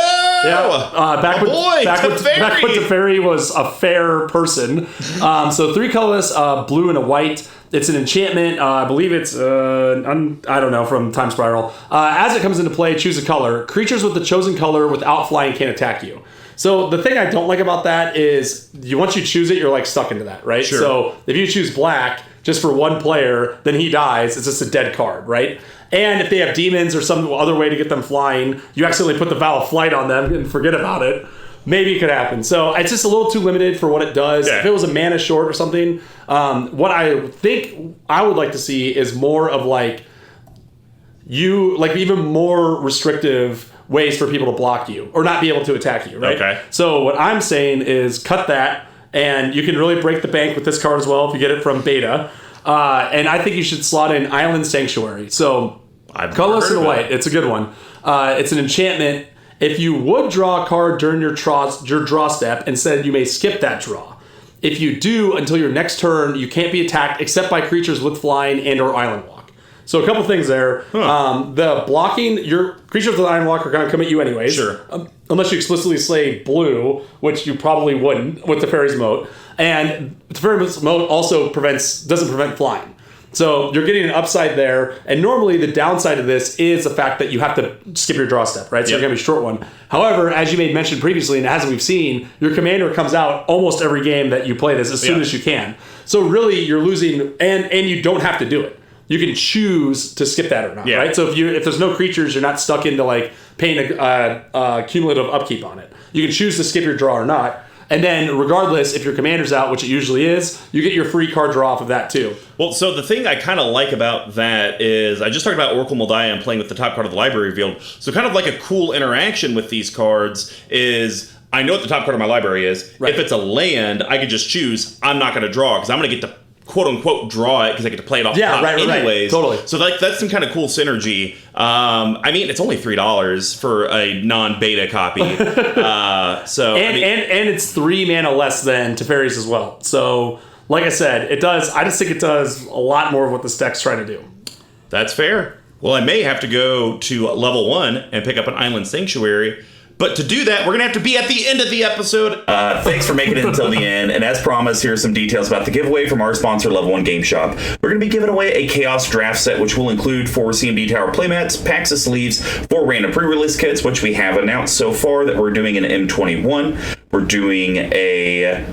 Back when Teferi was a fair person. So 3 colors, blue and a white. It's an enchantment. I believe it's, I don't know, from Time Spiral. As it comes into play, choose a color. Creatures with the chosen color without flying can't attack you. So the thing I don't like about that is once you choose it, you're like stuck into that, right? So if you choose black just for one player, then he dies. It's just a dead card, right? And if they have demons or some other way to get them flying, you accidentally put the Vow of Flight on them and forget about it. Maybe it could happen. So it's just a little too limited for what it does. If it was a mana short or something, what I think I would like to see is more of like even more restrictive ways for people to block you or not be able to attack you, right? Okay. So what I'm saying is cut that, and you can really break the bank with this card as well if you get it from beta. And I think you should slot in Island Sanctuary. So colorless and white. It's a good one. It's an enchantment. If you would draw a card during your draw step, instead you may skip that draw. If you do, until your next turn, you can't be attacked except by creatures with flying and or Island Walk. So a couple things there. The blocking, your creatures with Island Walk are going to come at you anyways. Unless you explicitly say blue, which you probably wouldn't with Teferi's Moat. And Teferi's Moat also doesn't prevent flying. So you're getting an upside there. And normally the downside of this is the fact that you have to skip your draw step, right? So you're going to be a short one. However, as you made mention previously, and as we've seen, your commander comes out almost every game that you play this as soon as you can. So really you're losing, and you don't have to do it. You can choose to skip that or not, right? So if there's no creatures, you're not stuck into like paying a cumulative upkeep on it. You can choose to skip your draw or not. And then regardless, if your commander's out, which it usually is, you get your free card draw off of that too. Well, so the thing I kind of like about that is, I just talked about Oracle Moldiah and playing with the top card of the library revealed. So kind of like a cool interaction with these cards is, I know what the top card of my library is. If it's a land, I could just choose, I'm not going to draw because I'm going to get to quote-unquote draw it because I get to play it off the top anyways. Totally. So that's some kind of cool synergy. I mean, it's only $3 for a non-beta copy. And it's 3 mana less than Teferi's as well. So, like I said, I just think it does a lot more of what this deck's trying to do. That's fair. Well, I may have to go to level 1 and pick up an Island Sanctuary But to do that, we're going to have to be at the end of the episode. Thanks for making it until the end. And as promised, here's some details about the giveaway from our sponsor, Level 1 Game Shop. We're going to be giving away a Chaos Draft set, which will include 4 CMD Tower playmats, packs of sleeves, 4 random pre-release kits, which we have announced so far that we're doing an M21. We're doing a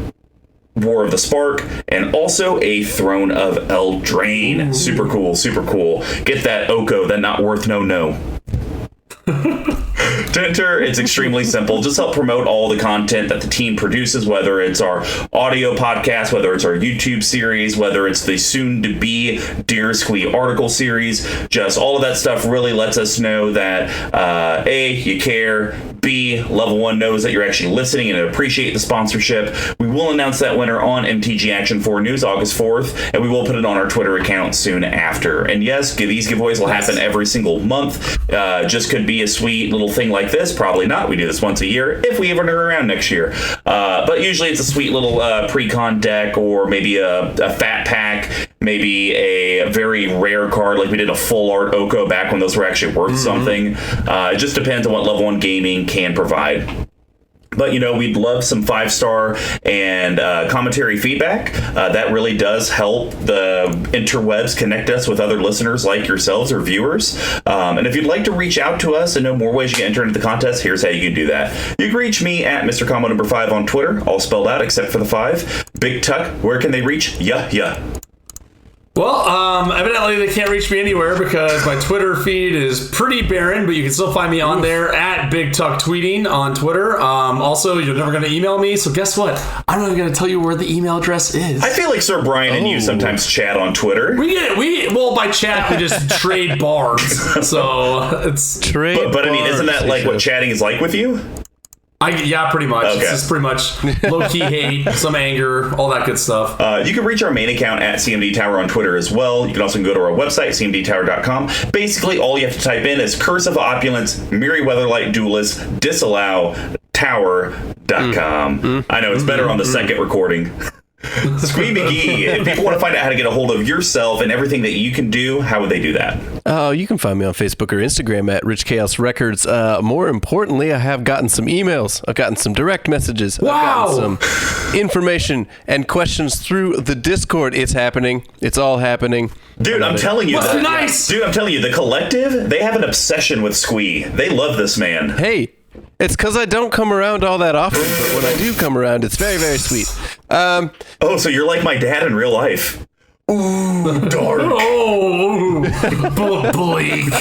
War of the Spark, and also a Throne of Eldraine. Super cool, super cool. Get that Oko, that not worth no. To enter, it's extremely simple. Just help promote all the content that the team produces, whether it's our audio podcast, whether it's our YouTube series, whether it's the soon-to-be Dear Squee article series. Just all of that stuff really lets us know that, A, you care, B, Level 1 knows that you're actually listening and appreciate the sponsorship. We will announce that winner on MTG Action 4 News August 4th, and we will put it on our Twitter account soon after. And yes, these giveaways will happen every single month. Just could be a sweet little thing like this. Probably not. We do this once a year, if we ever turn around next year. But usually it's a sweet little pre-con deck, or maybe a fat pack, maybe a very rare card, like we did a full art Oko back when those were actually worth something. It just depends on what Level 1 Gaming can provide. But, we'd love some 5-star and commentary feedback. That really does help the interwebs connect us with other listeners like yourselves or viewers. And if you'd like to reach out to us and know more ways you can enter into the contest, here's how you can do that. You can reach me at Mr. Combo number 5 on Twitter, all spelled out except for the 5. Big Tuck, where can they reach? Yeah. Well, evidently they can't reach me anywhere because my Twitter feed is pretty barren, but you can still find me on there at Big Tuck Tweeting on Twitter. Also, you're never going to email me, so guess what? I'm not even going to tell you where the email address is. I feel like Sir Brian and you sometimes chat on Twitter. Well, by chat, we just trade bars. So it's... Trade but I mean, isn't that like what chatting is like with you? Yeah, pretty much. Okay. It's just pretty much low-key hate, some anger, all that good stuff. You can reach our main account at CMD Tower on Twitter as well. You can also go to our website, cmdtower.com. Basically, all you have to type in is Curse of Opulence, Merryweatherlight Duelist, Disallow, Tower.com. I know, it's better on the second recording. Squee McGee, if people want to find out how to get a hold of yourself and everything that you can do, how would they do that? Oh, you can find me on Facebook or Instagram at Rich Chaos Records. More importantly, I have gotten some emails. I've gotten some direct messages. Wow. I've gotten some information and questions through the Discord. It's happening. It's all happening. Dude, I'm telling you. Nice. Dude, I'm telling you, the collective, they have an obsession with Squee. They love this man. Hey, it's because I don't come around all that often, but when I do come around, it's very, very sweet. So you're like my dad in real life. Ooh, dark. Bleak.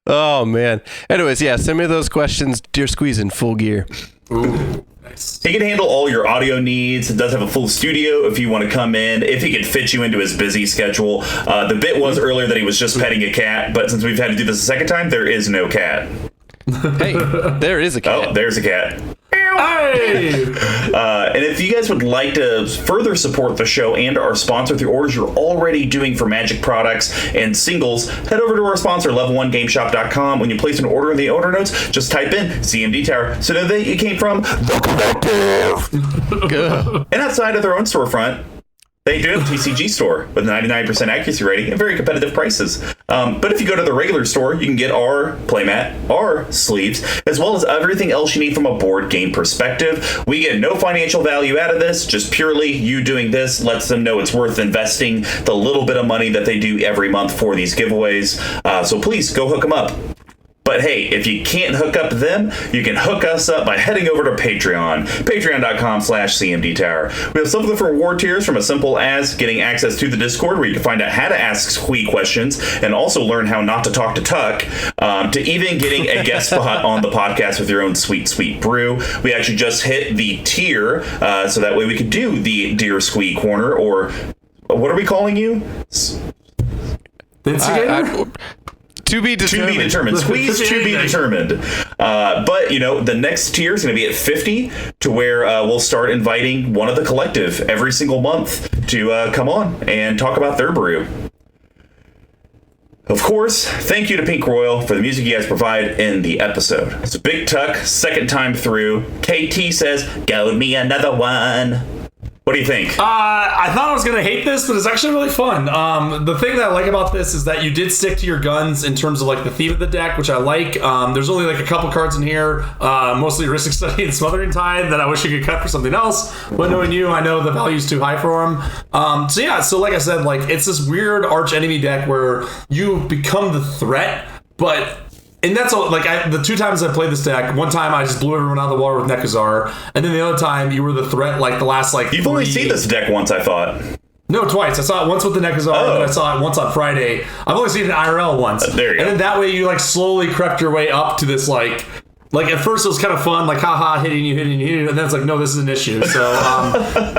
Oh, man. Anyways, yeah, send me those questions. Dear Squeeze in full gear. Ooh, nice. He can handle all your audio needs. It does have a full studio if you want to come in, if he can fit you into his busy schedule. The bit was earlier that he was just petting a cat, but since we've had to do this a second time, there is no cat. Hey, there is a cat. Oh, there's a cat. Hey! And if you guys would like to further support the show and our sponsor through orders you're already doing for Magic products and singles, head over to our sponsor, level1gameshop.com. When you place an order in the order notes, just type in CMD Tower so know that you came from the collective. And outside of their own storefront, they do have a TCG store with 99% accuracy rating and very competitive prices. But if you go to the regular store, you can get our playmat, our sleeves, as well as everything else you need from a board game perspective. We get no financial value out of this, just purely you doing this lets them know it's worth investing the little bit of money that they do every month for these giveaways. So please go hook them up. But hey, if you can't hook up them, you can hook us up by heading over to Patreon, patreon.com/CMD Tower. We have some of the reward tiers, from as simple as getting access to the Discord, where you can find out how to ask Squee questions and also learn how not to talk to Tuck, to even getting a guest spot on the podcast with your own sweet, sweet brew. We actually just hit the tier, so that way we could do the Dear Squee Corner, or what are we calling you? To be determined. Squeeze to be determined. But, the next tier is going to be at 50, to where we'll start inviting one of the collective every single month to come on and talk about their brew. Of course, thank you to Pink Royal for the music you guys provide in the episode. It's a Big Tuck, second time through. KT says, "Goad me another one." What do you think? I thought I was going to hate this, but it's actually really fun. The thing that I like about this is that you did stick to your guns in terms of like the theme of the deck, which I like. There's only like a couple cards in here, mostly Heuristic Study and Smothering Tide, that I wish you could cut for something else. But knowing you, I know the value's too high for them. So like I said, like it's this weird arch enemy deck where you become the threat, but... And that's all. Like the 2 times I played this deck, one time I just blew everyone out of the water with Nekazar, and then the other time you were the threat. Like the last You've only seen this deck once, I thought. No, twice. I saw it once with the Nekazar, and then I saw it once on Friday. I've only seen it in IRL once. There you go. And then that way you like slowly crept your way up to this like at first it was kind of fun, like haha, hitting you, and then it's like, no, this is an issue. So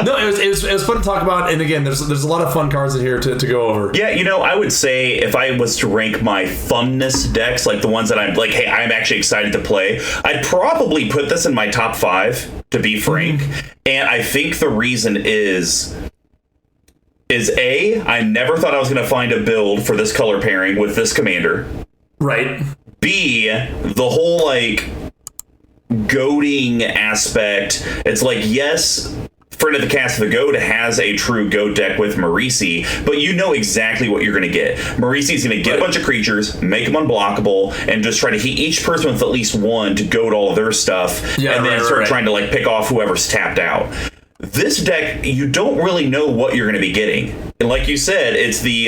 no, it was fun to talk about, and again, there's a lot of fun cards in here to go over. Yeah, I would say if I was to rank my funness decks, like the ones that I'm like, hey, I'm actually excited to play, I'd probably put this in my top 5, to be frank. And I think the reason is A, I never thought I was going to find a build for this color pairing with this commander. Right. B, the whole like goading aspect. It's like, yes, Friend of the Cast of the Goad has a true Goad deck with Marisi, but you know exactly what you're going to get. Marisi's going to get a bunch of creatures, make them unblockable, and just try to hit each person with at least one to goad all of their stuff, and then start trying to like pick off whoever's tapped out. This deck, you don't really know what you're going to be getting. And like you said, it's the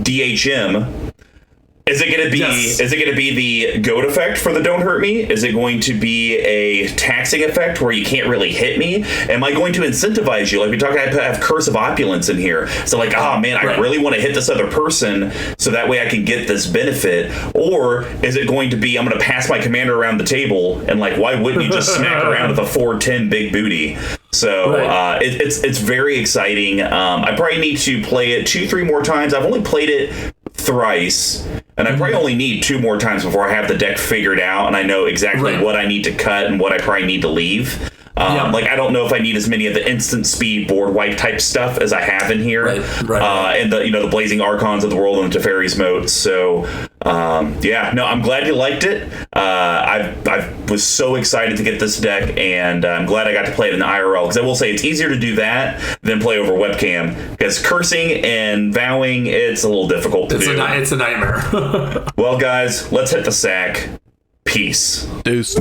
DHM. Is it going to be? Yes. Is it going to be the goad effect for the Don't Hurt Me? Is it going to be a taxing effect where you can't really hit me? Am I going to incentivize you? Like we talked, I have Curse of Opulence in here, so like, oh man, I really want to hit this other person, so that way I can get this benefit. Or is it going to be, I'm going to pass my commander around the table, and like, why wouldn't you just smack around with a 4/10 big booty? So it's very exciting. I probably need to play it 2-3 more times. I've only played it thrice, and I probably only need 2 more times before I have the deck figured out and I know exactly what I need to cut and what I probably need to leave. Like, I don't know if I need as many of the instant speed board wipe type stuff as I have in here, and the Blazing Archons of the world and the Teferi's moat. So I'm glad you liked it. I was so excited to get this deck, and I'm glad I got to play it in the IRL, because I will say it's easier to do that than play over webcam, because cursing and vowing, it's a little difficult to do. It's a nightmare. Well, guys, let's hit the sack. Peace. Deuce.